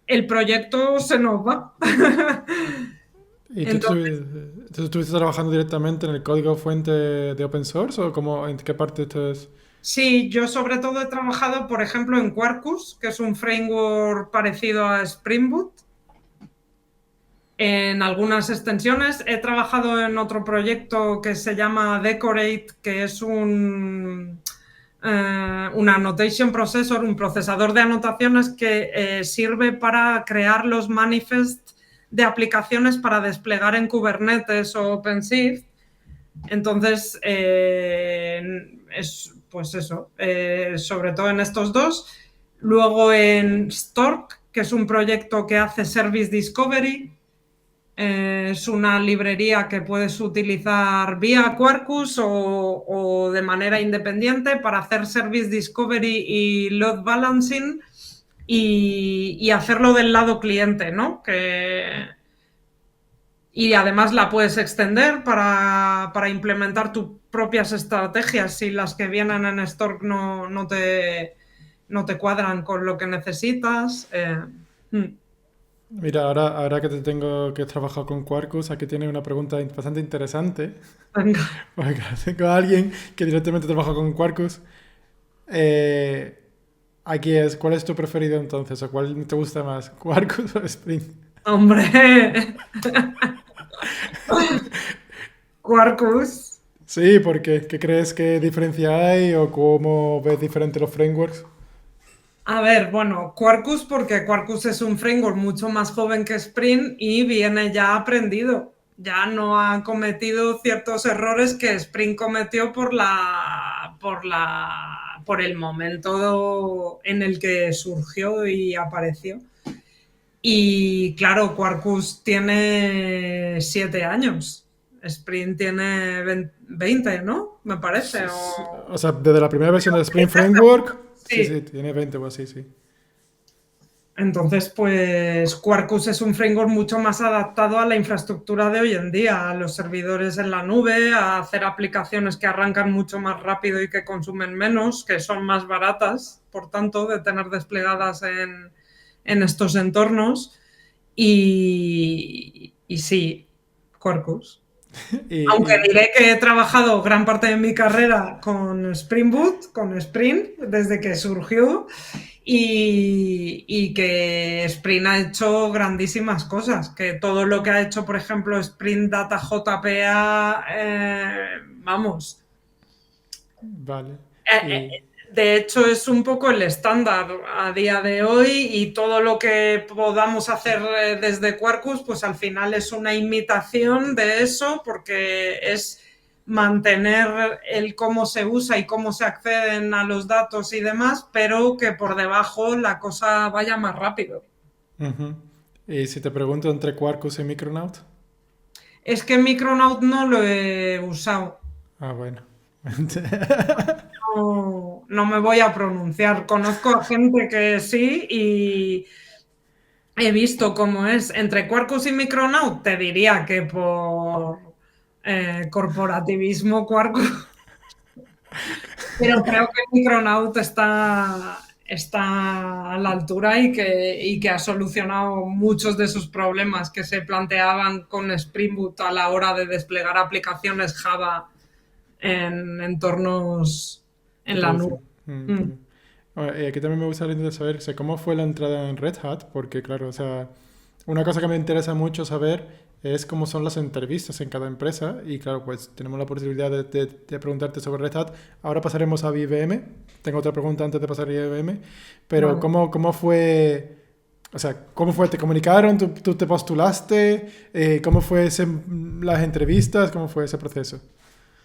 el proyecto se nos va. ¿y Entonces, tú estuviste trabajando directamente en el código fuente de open source o cómo, en qué parte estás? sí, yo sobre todo he trabajado, por ejemplo, en Quarkus, que es un framework parecido a Spring Boot, en algunas extensiones. He trabajado en otro proyecto que se llama Decorate, que es un annotation processor, un procesador de anotaciones que sirve para crear los manifests de aplicaciones para desplegar en Kubernetes o OpenShift. Entonces, es pues eso, sobre todo en estos dos. Luego en Stork, que es un proyecto que hace Service Discovery. Es una librería que puedes utilizar vía Quarkus o de manera independiente para hacer Service Discovery y Load Balancing y hacerlo del lado cliente, ¿no? Y además la puedes extender para implementar tus propias estrategias si las que vienen en Stork no te cuadran con lo que necesitas. Mira, ahora que te tengo que trabajar con Quarkus, aquí tiene una pregunta bastante interesante. Venga. Porque tengo a alguien que directamente trabaja con Quarkus. Eh, Aquí es, ¿cuál es tu preferido entonces? ¿O cuál te gusta más? ¿Quarkus o Spring? Hombre, Quarkus. Sí, ¿por qué? ¿Qué crees que diferencia hay o cómo ves diferente los frameworks? A ver, bueno, Quarkus porque Quarkus es un framework mucho más joven que Spring y viene ya aprendido. Ya no ha cometido ciertos errores que Spring cometió por el momento en el que surgió y apareció. Y claro, Quarkus tiene 7 años. Spring tiene 20, ¿no? Me parece. O sea, desde la primera versión del Spring Framework, sí, Sí. sí, tiene 20 o así, sí. Entonces, pues Quarkus es un framework mucho más adaptado a la infraestructura de hoy en día, a los servidores en la nube, a hacer aplicaciones que arrancan mucho más rápido y que consumen menos, que son más baratas, por tanto, de tener desplegadas en estos entornos. Y sí, Quarkus. Aunque Y, diré que he trabajado gran parte de mi carrera con Spring Boot, con Spring, desde que surgió, y que Spring ha hecho grandísimas cosas, que todo lo que ha hecho, por ejemplo, Spring Data JPA, vamos, vale. eh, Y, de hecho es un poco el estándar a día de hoy y todo lo que podamos hacer desde Quarkus, pues al final es una imitación de eso porque es mantener el cómo se usa y cómo se acceden a los datos y demás, pero que por debajo la cosa vaya más rápido. ujú. Y si te pregunto entre Quarkus y Micronaut, Es que Micronaut no lo he usado. ah, bueno. No me voy a pronunciar. Conozco a gente que sí y he visto cómo es. Entre Quarkus y Micronaut te diría que por corporativismo Quarkus, pero creo que Micronaut está a la altura y que ha solucionado muchos de esos problemas que se planteaban con Spring Boot a la hora de desplegar aplicaciones Java en entornos De en la nube. producción. Mm. Aquí también me gustaría saber, o sea, cómo fue la entrada en Red Hat, porque claro, o sea, una cosa que me interesa mucho saber es cómo son las entrevistas en cada empresa y claro, pues tenemos la posibilidad de preguntarte sobre Red Hat. Ahora pasaremos a IBM. Tengo otra pregunta antes de pasar a IBM, pero Vale. ¿cómo fue? O sea, ¿cómo fue? ¿Te comunicaron? ¿Tú te postulaste? ¿Cómo fue las entrevistas? ¿Cómo fue ese proceso?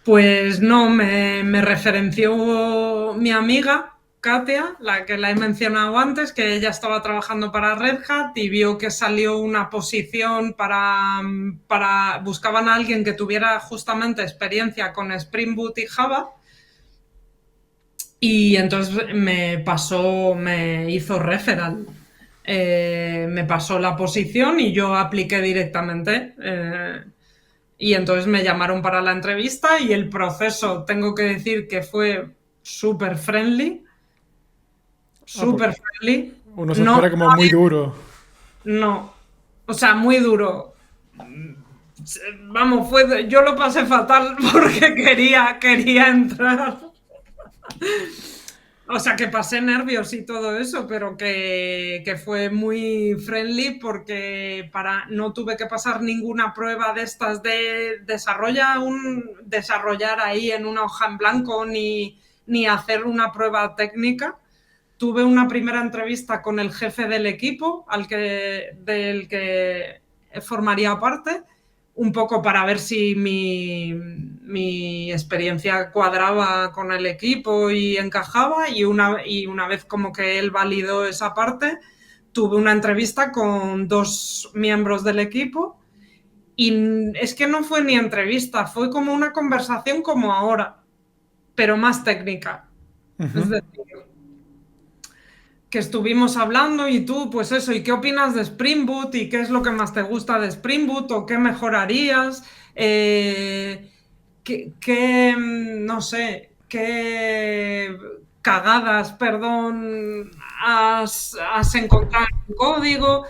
Pues no, me referenció mi amiga Katia, la que la he mencionado antes, que ella estaba trabajando para Red Hat y vio que salió una posición buscaban a alguien que tuviera justamente experiencia con Spring Boot y Java y entonces me hizo referral. Me pasó la posición y yo apliqué directamente. Y entonces me llamaron para la entrevista y el proceso, tengo que decir que fue súper friendly, Ah, porque súper friendly. uno se No, espera como muy duro. no, o sea, muy duro. Vamos, yo lo pasé fatal porque quería entrar. O sea, que pasé nervios y todo eso, pero que fue muy friendly porque no tuve que pasar ninguna prueba de estas de desarrollar ahí en una hoja en blanco ni hacer una prueba técnica. Tuve una primera entrevista con el jefe del equipo, del que formaría parte, un poco para ver si mi experiencia cuadraba con el equipo y encajaba, y una vez como que él validó esa parte, tuve una entrevista con 2 miembros del equipo y es que no fue ni entrevista, fue como una conversación como ahora, pero más técnica. Es Ujú. decir, que estuvimos hablando y tú, pues eso, ¿y qué opinas de Spring Boot? ¿Y qué es lo que más te gusta de Spring Boot? ¿O qué mejorarías? No sé, qué cagadas, perdón, has encontrado en código?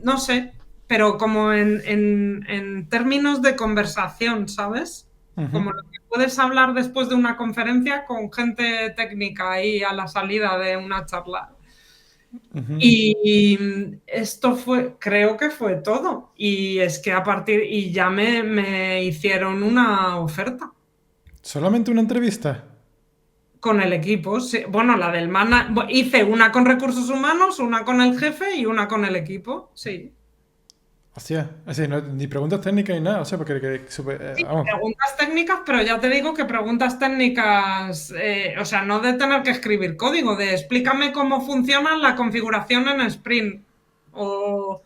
No sé, pero como en términos de conversación, ¿sabes? Ujú. Como lo que puedes hablar después de una conferencia con gente técnica ahí a la salida de una charla. Ujú. Y esto fue, creo que fue todo. Y es que y ya me hicieron una oferta ¿Solamente una entrevista? con el equipo. Sí. Bueno, la del hice una con recursos humanos, una con el jefe y una con el equipo. Sí. Hostia, así, ni preguntas técnicas ni nada, o sea, porque Sí, vamos. preguntas técnicas, pero ya te digo que preguntas técnicas, o sea, no de tener que escribir código, de explícame cómo funciona la configuración en Sprint. O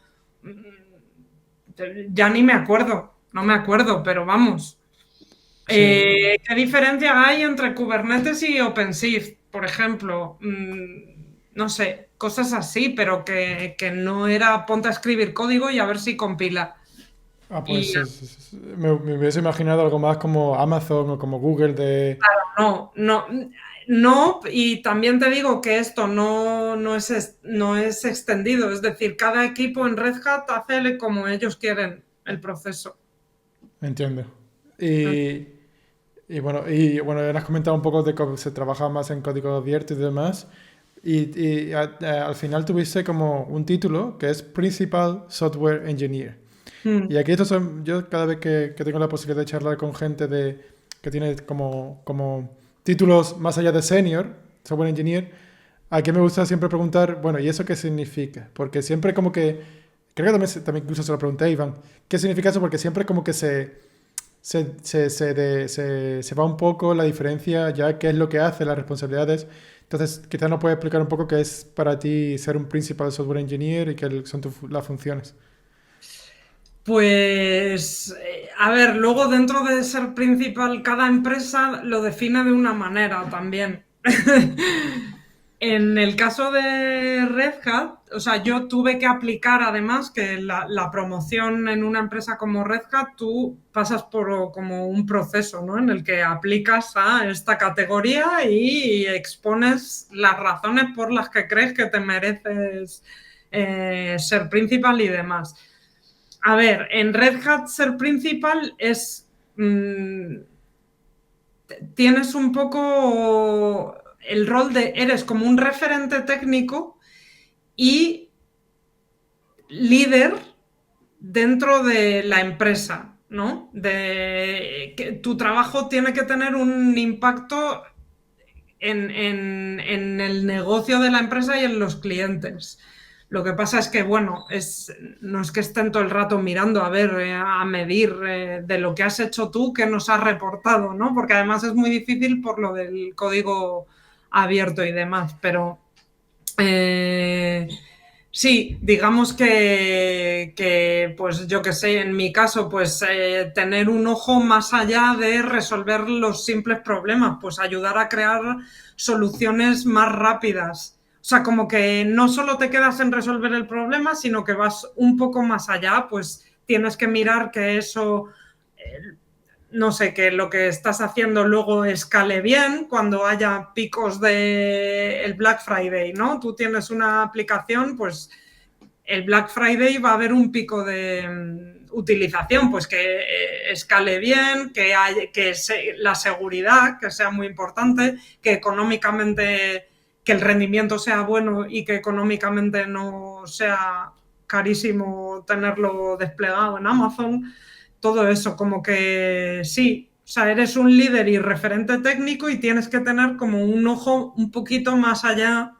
ya ni me acuerdo, no me acuerdo, pero vamos. Sí. ¿Qué diferencia hay entre Kubernetes y OpenShift, por ejemplo? No sé, cosas así, pero que no era ponte a escribir código y a ver si compila. Ah, Y pues me hubiese imaginado algo más como Amazon o como Google de... no, no, no, y también te digo que esto no es extendido, es decir, cada equipo en Red Hat hace como ellos quieren el proceso. Entiendo. Y, y bueno, ya has comentado un poco de cómo se trabaja más en código abierto y demás. Al final tuviste como un título que es Principal Software Engineer. Mm, Y aquí estos son, yo cada vez que tengo la posibilidad de charlar con gente que tiene como títulos más allá de senior, software engineer, aquí me gusta siempre preguntar, bueno, ¿y eso qué significa? Porque siempre como que, creo que también incluso se lo pregunté a Iván, ¿qué significa eso? Porque siempre como que se va un poco la diferencia, ya qué es lo que hace, las responsabilidades. Entonces, quizás nos puede explicar un poco qué es para ti ser un principal software engineer y qué son las funciones. Pues, a ver, luego dentro de ser principal, cada empresa lo define de una manera también. En el caso de Red Hat, o sea, yo tuve que aplicar además que la promoción en una empresa como Red Hat, tú pasas por como un proceso, ¿no? En el que aplicas a esta categoría y expones las razones por las que crees que te mereces ser principal y demás. A ver, en Red Hat ser principal es... tienes un poco el rol de eres como un referente técnico y líder dentro de la empresa, ¿no? De que tu trabajo tiene que tener un impacto en el negocio de la empresa y en los clientes. Lo que pasa es que, bueno, no es que estén todo el rato mirando a ver, a medir de lo que has hecho tú, que nos has reportado, ¿no? Porque además es muy difícil por lo del código abierto y demás, pero eh, sí, digamos pues yo que sé, en mi caso, pues tener un ojo más allá de resolver los simples problemas, pues ayudar a crear soluciones más rápidas. O sea, como que no solo te quedas en resolver el problema, sino que vas un poco más allá, pues tienes que mirar que eso no sé, que lo que estás haciendo luego escale bien cuando haya picos de el Black Friday, ¿no? Tú tienes una aplicación, pues el Black Friday va a haber un pico de utilización, pues que escale bien, la seguridad, que sea muy importante, que económicamente, que el rendimiento sea bueno y que económicamente no sea carísimo tenerlo desplegado en Amazon. Todo eso, como que sí, o sea, eres un líder y referente técnico y tienes que tener como un ojo un poquito más allá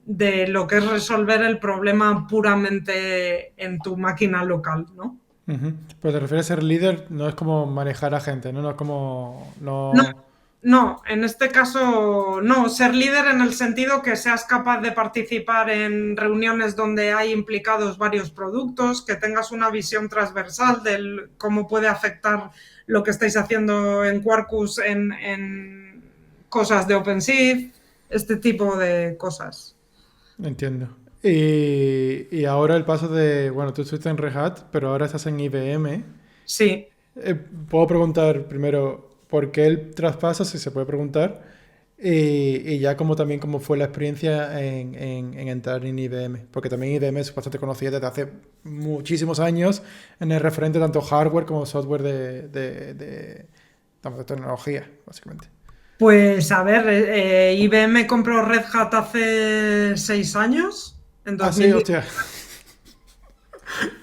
de lo que es resolver el problema puramente en tu máquina local, ¿no? Ujú. Pues te refieres a ser líder, no es como manejar a gente, ¿no? No es como... No, No... no, en este caso no, ser líder en el sentido que seas capaz de participar en reuniones donde hay implicados varios productos, que tengas una visión transversal de cómo puede afectar lo que estáis haciendo en Quarkus en cosas de OpenShift, este tipo de cosas. Entiendo. Y ahora el paso de... Bueno, tú estuviste en Red Hat, pero ahora estás en IBM. Sí, Puedo preguntar primero por qué el traspaso, si se puede preguntar, y ya como también cómo fue la experiencia en entrar en IBM, porque también IBM es bastante conocida desde hace muchísimos años en el referente tanto hardware como software de tecnología, básicamente. pues a ver, IBM compró Red Hat hace 6 años, en Ah, sí, 2010. hostia.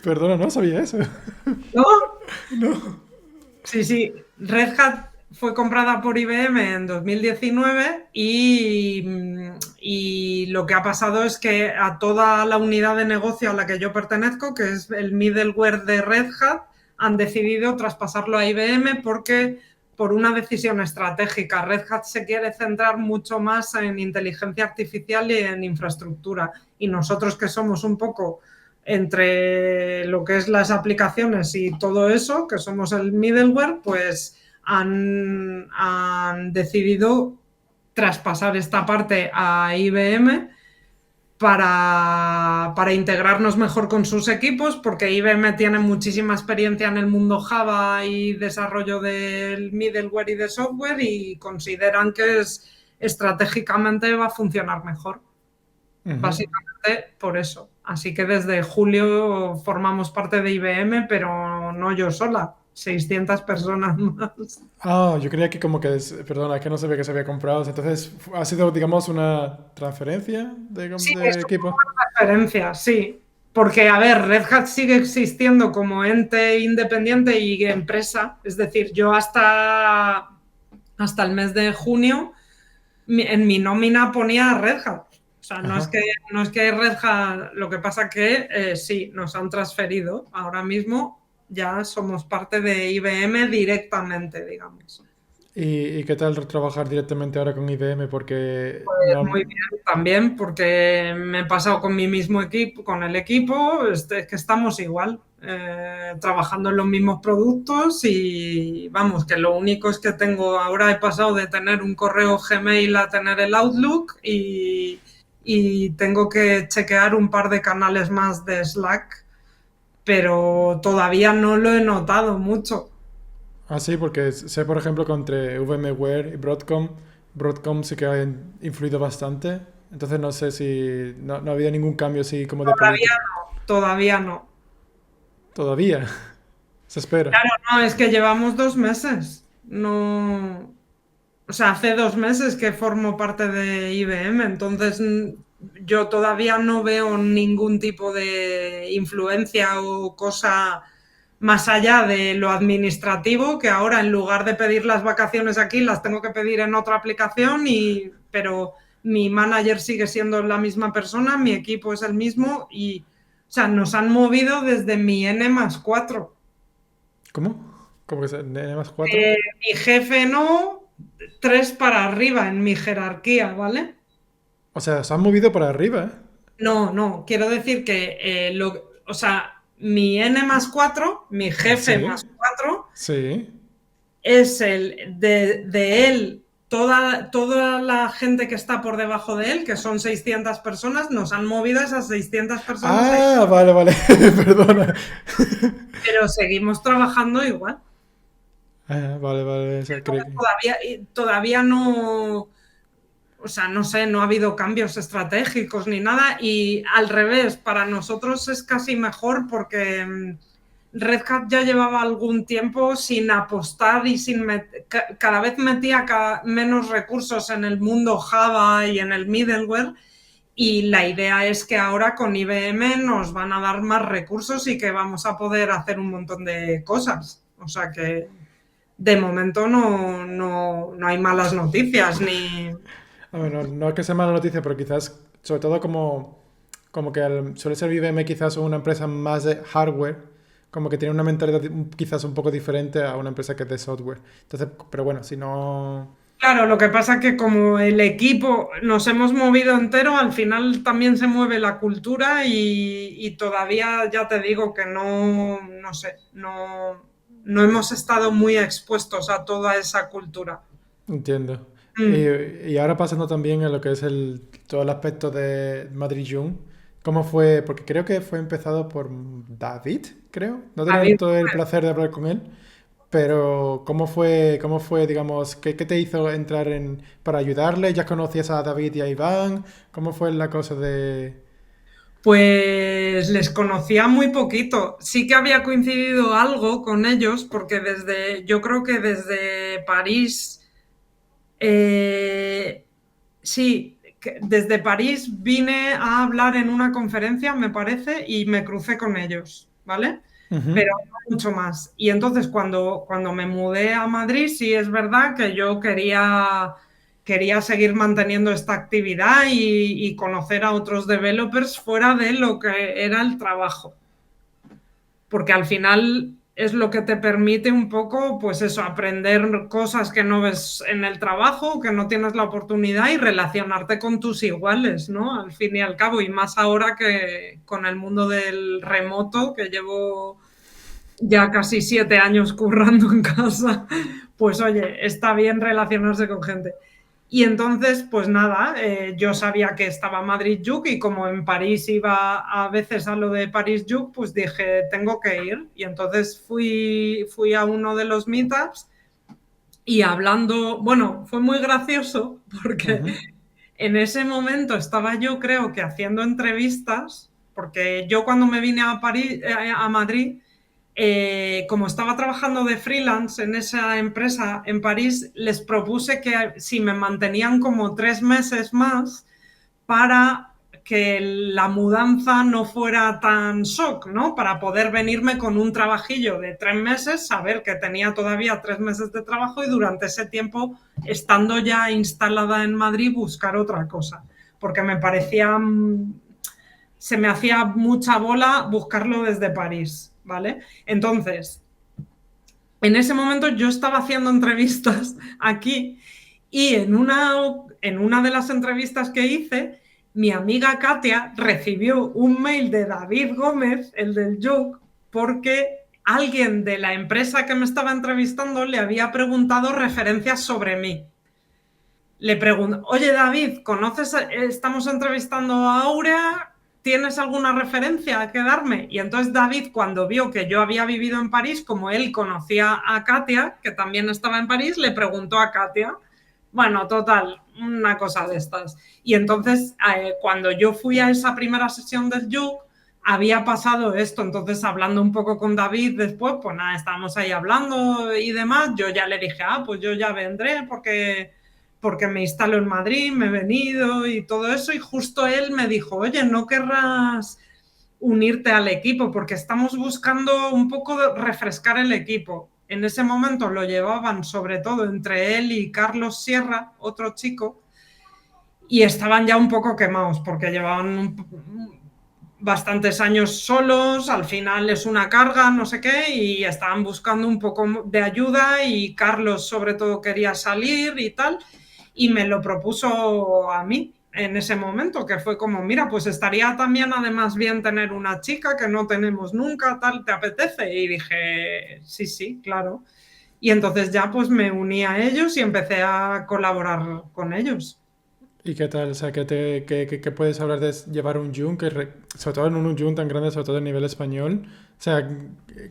Perdona, no sabía eso. ¿No? Sí, sí, Red Hat fue comprada por IBM en 2019 y lo que ha pasado es que a toda la unidad de negocio a la que yo pertenezco, que es el middleware de Red Hat, han decidido traspasarlo a IBM porque por una decisión estratégica Red Hat se quiere centrar mucho más en inteligencia artificial y en infraestructura y nosotros que somos un poco entre lo que es las aplicaciones y todo eso, que somos el middleware, pues han decidido traspasar esta parte a IBM para integrarnos mejor con sus equipos, porque IBM tiene muchísima experiencia en el mundo Java y desarrollo del middleware y de software y consideran que estratégicamente va a funcionar mejor. Ujú. Básicamente por eso. Así que desde julio formamos parte de IBM, pero no yo sola, 600 personas más. Ah, yo creía que como que, perdona, es que no sabía que se había comprado. Entonces, ¿ha sido, digamos, una transferencia Sí, es de equipo? una referencia, sí. Porque, a ver, Red Hat sigue existiendo como ente independiente y empresa. Es decir, yo hasta el mes de junio en mi nómina ponía Red Hat. O sea, Ajá. no es que Red Hat, lo que pasa que sí, nos han transferido. Ahora mismo ya somos parte de IBM directamente, digamos. Y qué tal trabajar directamente ahora con IBM? Porque no... Muy bien también, porque me he pasado con mi mismo equipo, con el equipo, es que estamos igual, trabajando en los mismos productos y vamos, que lo único es que tengo, ahora he pasado de tener un correo Gmail a tener el Outlook y tengo que chequear un par de canales más de Slack, pero todavía no lo he notado mucho. Ah, sí, porque sé, por ejemplo, que entre VMware y Broadcom, Broadcom sí que ha influido bastante. Entonces no sé si no ha habido ningún cambio así como de Todavía política. no, todavía no. Todavía, se espera. Claro, no, es que llevamos 2 meses. No, o sea, hace 2 meses que formo parte de IBM, entonces yo todavía no veo ningún tipo de influencia o cosa más allá de lo administrativo, que ahora en lugar de pedir las vacaciones aquí, las tengo que pedir en otra aplicación, pero mi manager sigue siendo la misma persona, mi equipo es el mismo y, o sea, nos han movido desde mi N+4. ¿Cómo? ¿Cómo que es N más 4? Mi jefe no, 3 para arriba en mi jerarquía, ¿vale? O sea, se han movido para arriba, ¿eh? No, no, quiero decir que, o sea, mi N+4, mi jefe Sí, +4, sí. es de él, toda la gente que está por debajo de él, que son 600 personas, nos han movido a esas 600 personas ahí, Ah, vale, vale. Perdona. pero seguimos trabajando igual. Ah, vale, vale. O sea, Todavía no, o sea, no sé, no ha habido cambios estratégicos ni nada y al revés, para nosotros es casi mejor porque Red Hat ya llevaba algún tiempo sin apostar y cada vez metía menos recursos en el mundo Java y en el middleware y la idea es que ahora con IBM nos van a dar más recursos y que vamos a poder hacer un montón de cosas. O sea que de momento no hay malas noticias ni... a ver, no, no es que sea mala noticia, pero quizás sobre todo como que suele ser IBM quizás una empresa más de hardware, como que tiene una mentalidad quizás un poco diferente a una empresa que es de software. Entonces, pero bueno, si no... Claro, lo que pasa es que como el equipo nos hemos movido entero, al final también se mueve la cultura y todavía ya te digo que no sé, no hemos estado muy expuestos a toda esa cultura. Entiendo. Mm. Y ahora pasando también a lo que es todo el aspecto de Madrid June, ¿cómo fue? Porque creo que fue empezado por David, creo. No he A tenido ver, todo el placer de hablar con él, pero cómo fue, digamos, qué te hizo entrar para ayudarle? ¿Ya conocías a David y a Iván? ¿Cómo fue la cosa de... pues les conocía muy poquito. Sí que había coincidido algo con ellos, porque yo creo que desde París, eh, sí, desde París vine a hablar en una conferencia, me parece, y me crucé con ellos, ¿vale? Ujú. Pero no mucho más. Y entonces cuando me mudé a Madrid, sí es verdad que yo quería seguir manteniendo esta actividad y conocer a otros developers fuera de lo que era el trabajo, porque al final es lo que te permite un poco, pues eso, aprender cosas que no ves en el trabajo, que no tienes la oportunidad y relacionarte con tus iguales, ¿no? Al fin y al cabo, y más ahora que con el mundo del remoto, que llevo ya casi 7 años currando en casa, pues oye, está bien relacionarse con gente. Y entonces, pues nada, yo sabía que estaba Madrid Juke y como en París iba a veces a lo de París Juke, pues dije, tengo que ir. Y entonces fui a uno de los meetups y hablando, bueno, fue muy gracioso porque Ujú. en ese momento estaba yo creo que haciendo entrevistas, porque yo cuando me vine a París, a Madrid, como estaba trabajando de freelance en esa empresa en París, les propuse que si me mantenían como 3 meses más para que la mudanza no fuera tan shock, ¿no? Para poder venirme con un trabajillo de 3 meses, saber que tenía todavía 3 meses de trabajo y durante ese tiempo, estando ya instalada en Madrid, buscar otra cosa. Porque me parecía, se me hacía mucha bola buscarlo desde París, ¿vale? Entonces, en ese momento yo estaba haciendo entrevistas aquí y en una de las entrevistas que hice, mi amiga Katia recibió un mail de David Gómez, el del Juke, porque alguien de la empresa que me estaba entrevistando le había preguntado referencias sobre mí. Le pregunto, oye David, ¿conoces? Estamos entrevistando a Aurea, ¿tienes alguna referencia que darme? Y entonces David, cuando vio que yo había vivido en París, como él conocía a Katia, que también estaba en París, le preguntó a Katia. Bueno, total, una cosa de estas. Y entonces, cuando yo fui a esa primera sesión del Juke, había pasado esto. Entonces, hablando un poco con David después, pues nada, estábamos ahí hablando y demás. Yo ya le dije, pues yo ya vendré porque me instalo en Madrid, me he venido y todo eso, y justo él me dijo, oye, ¿no querrás unirte al equipo? Porque estamos buscando un poco de refrescar el equipo. En ese momento lo llevaban sobre todo entre él y Carlos Sierra, otro chico, y estaban ya un poco quemados porque llevaban bastantes años solos, al final es una carga, no sé qué, y estaban buscando un poco de ayuda y Carlos sobre todo quería salir y tal, y me lo propuso a mí en ese momento, que fue como, mira, pues estaría también además bien tener una chica que no tenemos nunca, tal, ¿te apetece? Y dije, sí, sí, claro. Y entonces ya pues me uní a ellos y empecé a colaborar con ellos. ¿Y qué tal? O sea, ¿qué puedes hablar de llevar un Joom, sobre todo en un Joom tan grande, sobre todo a nivel español? O sea,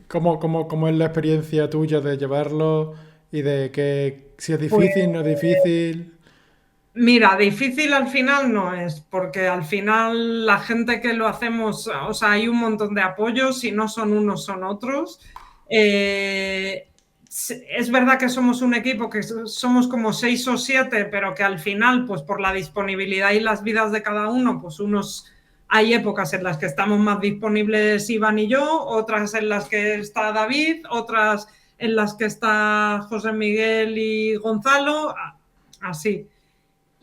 ¿cómo es la experiencia tuya de llevarlo y de que si es Pues difícil, no es difícil? mira, difícil al final no es, porque al final la gente que lo hacemos, o sea, hay un montón de apoyos, si no son unos son otros. Es verdad que somos un equipo que somos como 6 o 7, pero que al final, pues por la disponibilidad y las vidas de cada uno, pues hay épocas en las que estamos más disponibles Iván y yo, otras en las que está David, otras en las que está José Miguel y Gonzalo, así.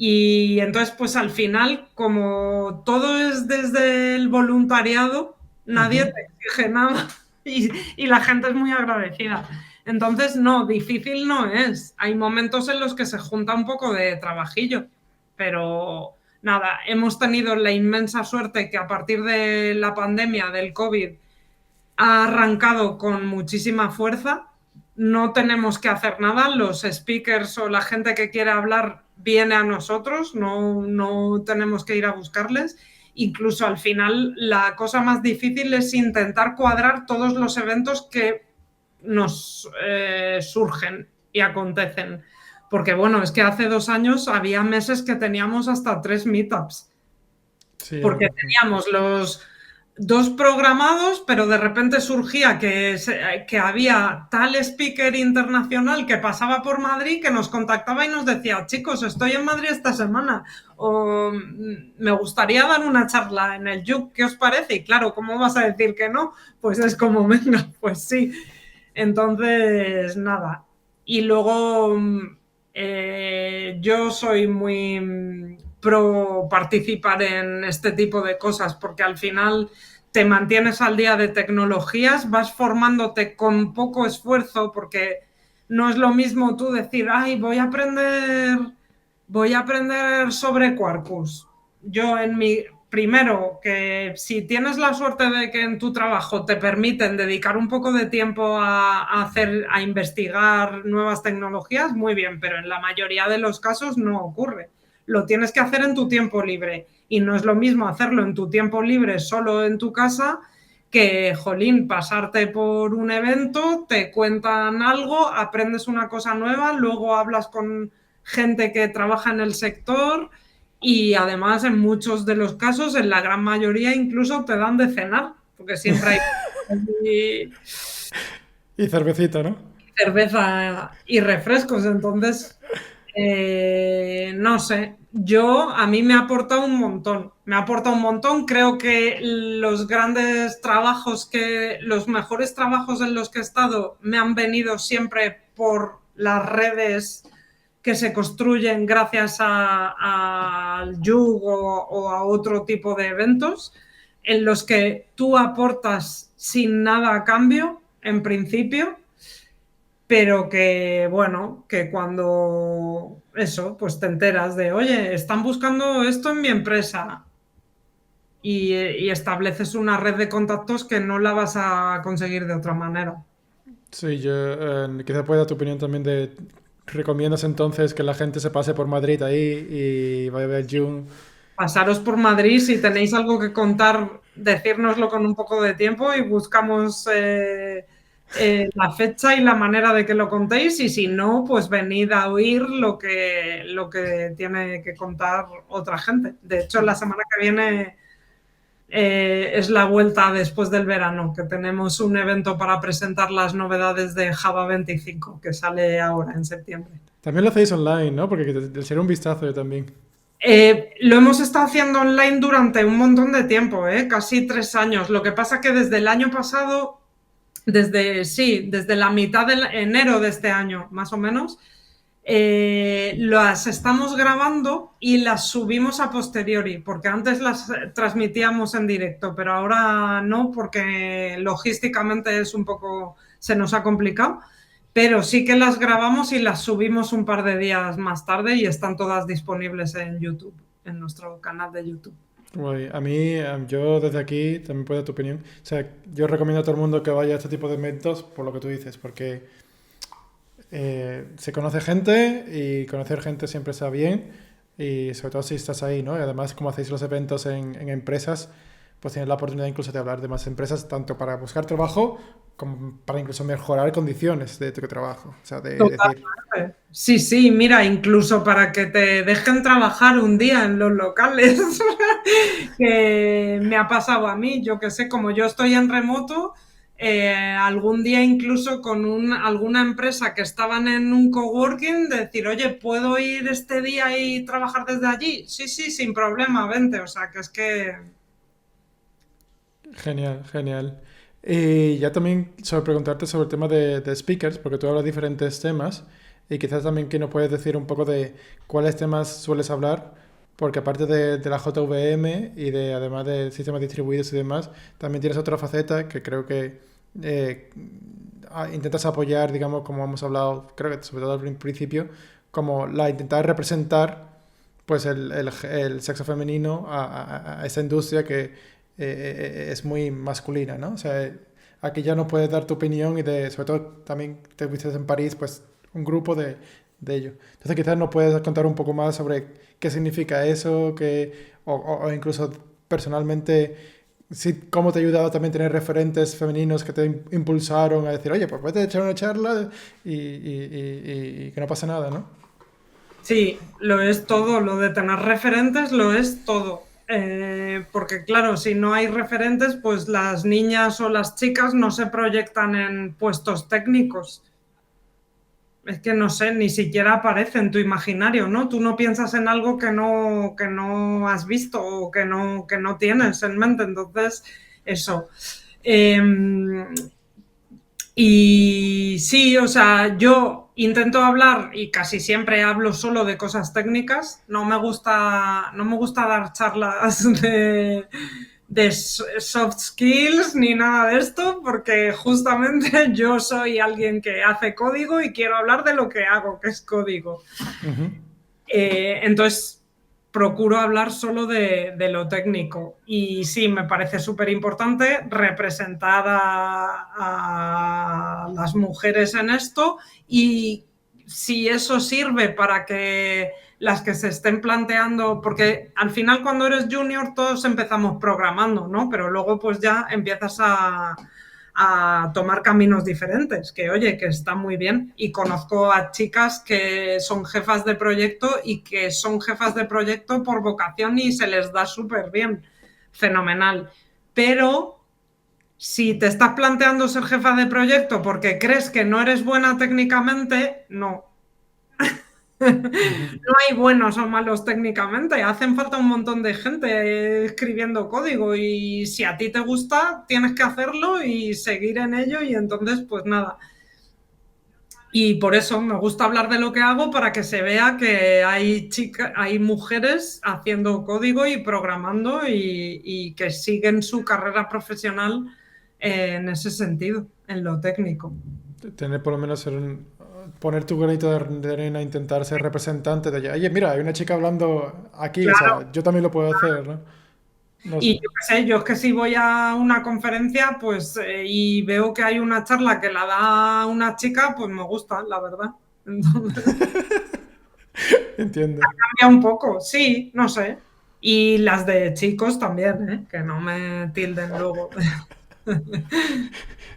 Y entonces, pues al final, como todo es desde el voluntariado, nadie Ujú. te exige nada y la gente es muy agradecida. Entonces, no, difícil no es. Hay momentos en los que se junta un poco de trabajillo, pero nada, hemos tenido la inmensa suerte que a partir de la pandemia del COVID ha arrancado con muchísima fuerza. No tenemos que hacer nada. Los speakers o la gente que quiere hablar viene a nosotros. No tenemos que ir a buscarles. Incluso al final, la cosa más difícil es intentar cuadrar todos los eventos que nos surgen y acontecen. Porque bueno, es que hace 2 años había meses que teníamos hasta 3 meetups Sí, porque teníamos los dos programados, pero de repente surgía que había tal speaker internacional que pasaba por Madrid que nos contactaba y nos decía, chicos, estoy en Madrid esta semana, o me gustaría dar una charla en el YUC, ¿qué os parece? Y claro, ¿cómo vas a decir que no? Pues es como, venga, pues sí. Entonces, nada. Y luego yo soy muy pro participar en este tipo de cosas porque al final te mantienes al día de tecnologías, vas formándote con poco esfuerzo porque no es lo mismo tú decir, ay, voy a aprender sobre Quarkus. Yo en mi, primero, que si tienes la suerte de que en tu trabajo te permiten dedicar un poco de tiempo a investigar nuevas tecnologías, muy bien, pero en la mayoría de los casos no ocurre. Lo tienes que hacer en tu tiempo libre y no es lo mismo hacerlo en tu tiempo libre solo en tu casa que, jolín, pasarte por un evento, te cuentan algo, aprendes una cosa nueva, luego hablas con gente que trabaja en el sector y además en muchos de los casos, en la gran mayoría, incluso te dan de cenar, porque siempre hay y cervecita, ¿no? cerveza y refrescos. Entonces, no sé, a mí me ha aportado un montón, me ha aportado un montón. Creo que los grandes trabajos, los mejores trabajos en los que he estado me han venido siempre por las redes que se construyen gracias al YUG o a otro tipo de eventos en los que tú aportas sin nada a cambio, en principio, pero que, bueno, que cuando eso, pues te enteras de, oye, están buscando esto en mi empresa y estableces una red de contactos que no la vas a conseguir de otra manera. Sí, yo quizá pueda dar tu opinión también de... ¿Recomiendas entonces que la gente se pase por Madrid ahí y vaya a ver June? Pasaros por Madrid, si tenéis algo que contar, decírnoslo con un poco de tiempo y buscamos la fecha y la manera de que lo contéis y si no, pues venid a oír lo que tiene que contar otra gente. De hecho, la semana que viene es la vuelta después del verano, que tenemos un evento para presentar las novedades de Java 25, que sale ahora en septiembre. También lo hacéis online, ¿no? Porque le echaré un vistazo yo también. Lo hemos estado haciendo online durante un montón de tiempo, casi 3 años. Lo que pasa que desde el año pasado, desde la mitad de enero de este año, más o menos, las estamos grabando y las subimos a posteriori, porque antes las transmitíamos en directo, pero ahora no, porque logísticamente es un poco, se nos ha complicado. Pero sí que las grabamos y las subimos un par de días más tarde y están todas disponibles en YouTube, en nuestro canal de YouTube. Guay. A mí, yo desde aquí también puedo dar tu opinión. O sea, yo recomiendo a todo el mundo que vaya a este tipo de eventos por lo que tú dices, porque se conoce gente y conocer gente siempre está bien y sobre todo si estás ahí, ¿no? Y además, como hacéis los eventos en empresas, pues tienes la oportunidad incluso de hablar de más empresas, tanto para buscar trabajo como para incluso mejorar condiciones de tu trabajo. O sea, de decir, Totalmente. Sí, sí, mira, incluso para que te dejen trabajar un día en los locales, que me ha pasado a mí, yo que sé, como yo estoy en remoto, algún día incluso con alguna empresa que estaban en un coworking, decir, oye, ¿puedo ir este día y trabajar desde allí? Sí, sí, sin problema, vente, o sea, que es que... genial, genial. Y ya también sobre preguntarte sobre el tema de speakers, porque tú hablas de diferentes temas. Y quizás también que nos puedes decir un poco de cuáles temas sueles hablar, porque aparte de la JVM y de además de sistemas distribuidos y demás, también tienes otra faceta que creo que eh, intentas apoyar, digamos, como hemos hablado, creo que sobre todo al principio, como la intentar representar pues el sexo femenino a esa industria que es muy masculina, ¿no? O sea, aquí ya no puedes dar tu opinión y sobre todo también te viste en París, pues un grupo de ello. Entonces quizás nos puedes contar un poco más sobre qué significa eso, o incluso personalmente, cómo te ha ayudado también tener referentes femeninos que te impulsaron a decir, oye, pues vete a echar una charla y que no pasa nada, ¿no? Sí, lo es todo, lo de tener referentes lo es todo. Porque claro, si no hay referentes, pues las niñas o las chicas no se proyectan en puestos técnicos. Es que no sé, ni siquiera aparece en tu imaginario, ¿no? Tú no piensas en algo que no has visto o que no tienes en mente. Entonces, eso. Eh, y sí, o sea, yo intento hablar y casi siempre hablo solo de cosas técnicas. No me gusta dar charlas de soft skills ni nada de esto, porque justamente yo soy alguien que hace código y quiero hablar de lo que hago, que es código. Ujú. Entonces, procuro hablar solo lo técnico. Y sí, me parece súper importante representar a las mujeres en esto y si eso sirve para que las que se estén planteando, porque al final cuando eres junior todos empezamos programando, ¿no? Pero luego pues ya empiezas a tomar caminos diferentes, que oye, que está muy bien. Y conozco a chicas que son jefas de proyecto y que son jefas de proyecto por vocación y se les da súper bien, fenomenal. Pero si te estás planteando ser jefa de proyecto porque crees que no eres buena técnicamente, no. Ujú. No hay buenos o malos técnicamente, hacen falta un montón de gente escribiendo código y si a ti te gusta, tienes que hacerlo y seguir en ello y entonces pues nada. Y por eso me gusta hablar de lo que hago para que se vea que hay chicas, hay mujeres haciendo código y programando y que siguen su carrera profesional en ese sentido, en lo técnico. Tener por lo menos poner tu granito de arena, intentar ser representante de ella. Oye, mira, hay una chica hablando aquí, o Claro, sea, yo también lo puedo hacer, ¿no? No sé. y yo qué sé, yo es que si voy a una conferencia, pues y veo que hay una charla que la da una chica, pues me gusta, la verdad. Entonces, Entiendo. cambia un poco, sí, no sé. Y las de chicos también, ¿eh? Que no me tilden luego.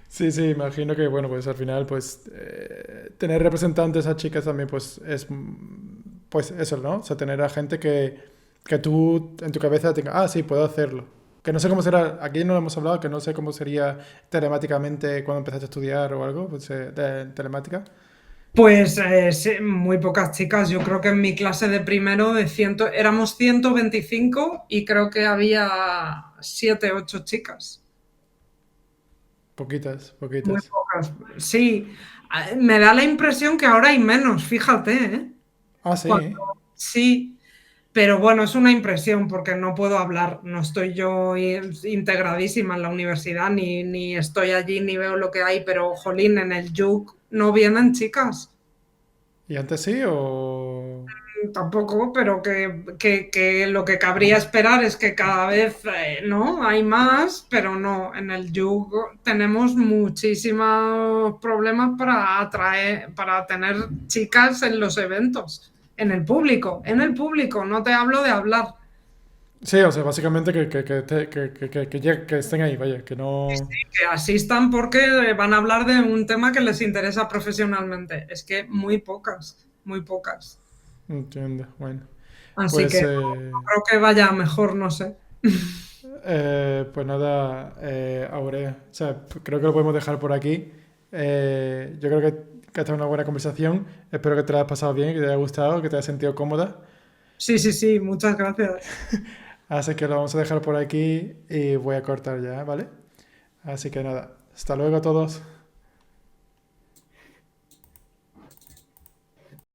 Sí, sí, imagino que, bueno, pues al final, pues, tener representantes a chicas también, pues, pues eso, ¿no? O sea, tener a gente que tú en tu cabeza tenga, ah, sí, puedo hacerlo. Que no sé cómo será, aquí no lo hemos hablado, que no sé cómo sería telemáticamente cuando empezaste a estudiar o algo, pues, de telemática. Pues sí, muy pocas chicas. Yo creo que en mi clase de primero éramos 125 y creo que había 7, 8 chicas. Poquitas, Muy poquitas. pocas. Sí, me da la impresión que ahora hay menos, fíjate, ¿eh? Ah, Cuando- sí. sí, pero bueno, es una impresión porque no puedo hablar, no estoy yo integradísima en la universidad, ni estoy allí, ni veo lo que hay, pero jolín, en el JUC no vienen chicas. ¿Y antes sí o...? Tampoco, pero que lo que cabría esperar es que cada vez no hay más, pero no, en el yugo tenemos muchísimos problemas para atraer, para tener chicas en los eventos, en el público, no te hablo de hablar, Sí, o sea, básicamente que estén ahí, vaya, que no... que asistan porque van a hablar de un tema que les interesa profesionalmente. Es que muy pocas, muy pocas. Entiendo, bueno. Así que Pues, no creo que vaya mejor, no sé. pues nada, Aurea, o sea, creo que lo podemos dejar por aquí. Yo creo que esta es una buena conversación. Espero que te la hayas pasado bien, que te haya gustado, que te hayas sentido cómoda. Sí, sí, sí, muchas gracias. Así que lo vamos a dejar por aquí y voy a cortar ya, ¿vale? Así que nada, hasta luego a todos.